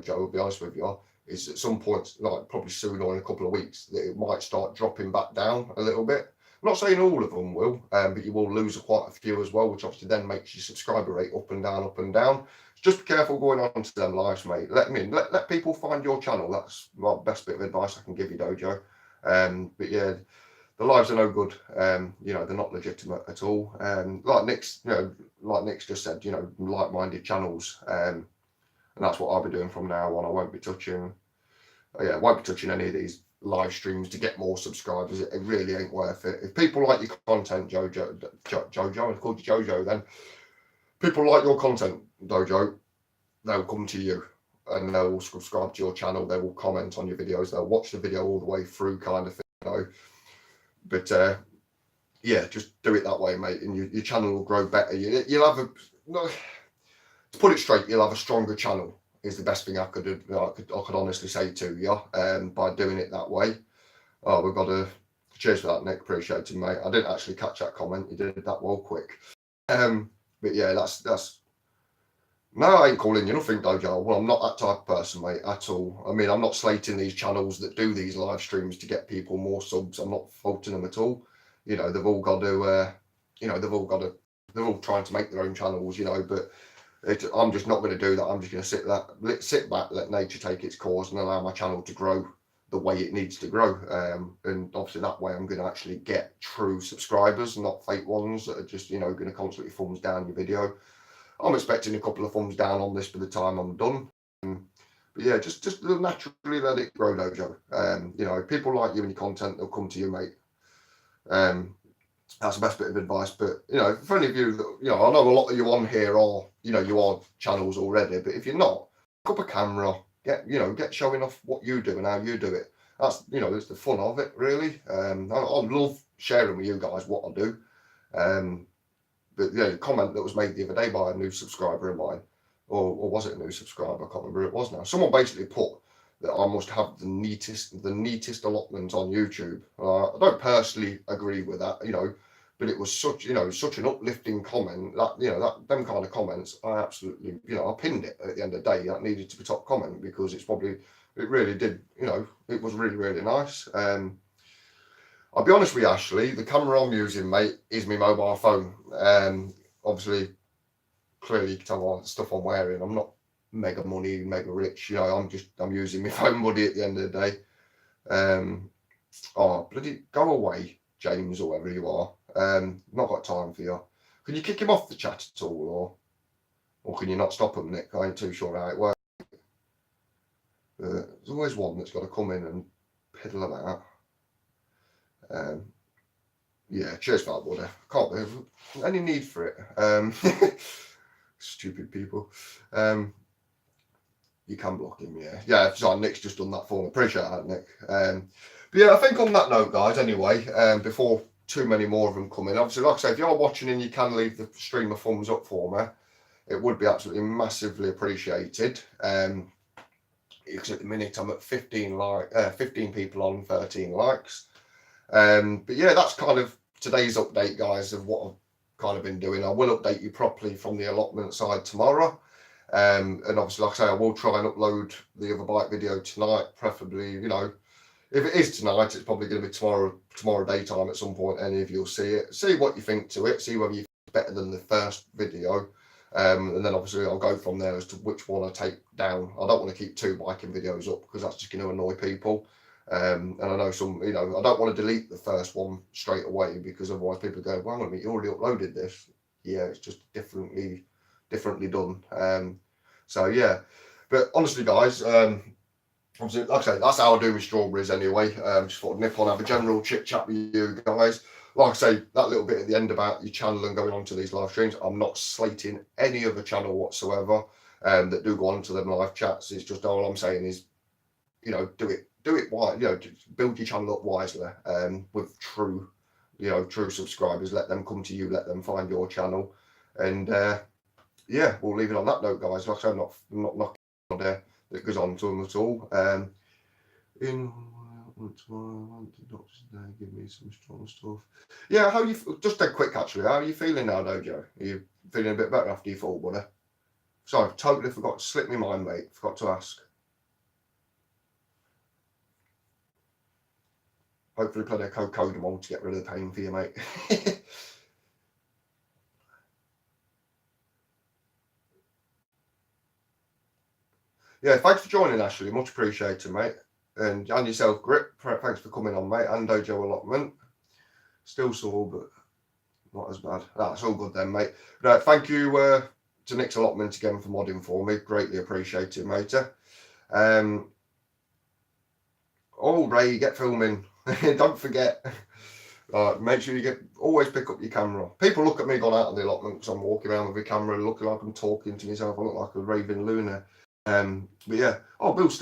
Joe, will be honest with you, is at some point, like probably soon or in a couple of weeks, that it might start dropping back down a little bit. I'm not saying all of them will, but you will lose quite a few as well, which obviously then makes your subscriber rate up and down, up and down. Just be careful going on to them lives, mate. Let people find your channel. That's my best bit of advice I can give you, Dojo. But yeah, the lives are no good. You know, they're not legitimate at all. Like Nick's just said, you know, like-minded channels. And that's what I'll be doing from now on. I won't be touching any of these live streams to get more subscribers. It really ain't worth it. If people like your content, Jojo, I called you Jojo then. People like your content, Dojo, they'll come to you. and they will subscribe to your channel. They will comment on your videos. They'll watch the video all the way through, kind of thing, you know. But yeah, just do it that way, mate, and your channel will grow better. You'll have to put it straight, you'll have a stronger channel. Is the best thing I could honestly say to you, by doing it that way. Oh, we've got a cheers for that, Nick. Appreciate it, mate. I didn't actually catch that comment. You did that well quick. But yeah, that's. No, I ain't calling you nothing, Dojo. Well, I'm not that type of person, mate, at all. I mean, I'm not slating these channels that do these live streams to get people more subs. I'm not faulting them at all. You know, they've all got to, they're all trying to make their own channels, you know, but I'm just not going to do that. I'm just going to sit back, let nature take its course, and allow my channel to grow the way it needs to grow. And obviously that way I'm going to actually get true subscribers, not fake ones that are just, you know, going to constantly thumbs down your video. I'm expecting a couple of thumbs down on this by the time I'm done. But yeah, just naturally let it grow, Dojo. You know, people like you and your content, they'll come to you, mate. That's the best bit of advice. But you know, for any of you that, you know, I know a lot of you on here are, you know, you are channels already, but if you're not, pick up a camera, get showing off what you do and how you do it. That's, you know, it's the fun of it, really. I love sharing with you guys what I do. But yeah, the comment that was made the other day by a new subscriber of mine, or was it a new subscriber? I can't remember who it was now. Someone basically put that I must have the neatest allotment on YouTube. I don't personally agree with that, you know, but it was such an uplifting comment that, you know, that them kind of comments, I absolutely, you know, I pinned it at the end of the day. That needed to be top comment because it really did, you know, it was really, really nice. I'll be honest with you, Ashley, the camera I'm using, mate, is my mobile phone. Obviously, clearly you can tell all the stuff I'm wearing. I'm not mega money, mega rich, you know, I'm using my phone buddy at the end of the day. Oh, bloody go away, James, or whoever you are. Not got time for you. Can you kick him off the chat at all, or can you not stop him, Nick? I ain't too sure how it works. There's always one that's got to come in and piddle about. Yeah, cheers for that, buddy. Can't believe any need for it. Stupid people. You can block him, yeah. Yeah, sorry, Nick's just done that for me. Appreciate that, Nick. But yeah, I think on that note, guys, anyway, before too many more of them come in, obviously, like I say, if you're watching and you can leave the stream a thumbs up for me, it would be absolutely massively appreciated. Because at the minute I'm at 15 people on, 13 likes. But yeah, that's kind of today's update, guys, of what I've kind of been doing. I will update you properly from the allotment side tomorrow. And obviously, like I say, I will try and upload the other bike video tonight, preferably, you know, if it is tonight, it's probably going to be tomorrow daytime at some point. Any of you will see it, see what you think to it, see whether you think it's better than the first video. And then obviously I'll go from there as to which one I take down. I don't want to keep 2 biking videos up because that's just going to annoy people. And I know some, you know, I don't want to delete the first one straight away because otherwise people go, well, wait a minute, you already uploaded this. Yeah, it's just differently done. So yeah, but honestly, guys, obviously, like I say, that's how I do with strawberries anyway. Just thought I'd nip on, have a general chit chat with you guys. Like I say, that little bit at the end about your channel and going on to these live streams, I'm not slating any other channel whatsoever that do go on to them live chats. It's just all I'm saying is, you know, do it wise, you know, build your channel up wisely, with true subscribers. Let them come to you, let them find your channel, and yeah, we'll leave it on that note, guys. Like I said, I'm not knocking on there that goes on to them at all. Give me some strong stuff. Yeah, how you just dead quick actually? How are you feeling now, Dojo? Are you feeling a bit better after you fall, buddy? Sorry, totally forgot to slip my mind, mate. Forgot to ask. Hopefully, plenty of cocodamol to get rid of the pain for you, mate. Yeah, thanks for joining, Ashley. Much appreciated, mate. And yourself, Grip. Thanks for coming on, mate. And Dojo Allotment. Still sore, but not as bad. That's all good then, mate. But, thank you to Nick's Allotment again for modding for me. Greatly appreciated, mate. Oh, Ray, get filming. Don't forget. Make sure you always pick up your camera. People look at me going out of the allotment because I'm walking around with a camera looking like I'm talking to myself. I look like a raving lunatic. But yeah, oh, Bill's still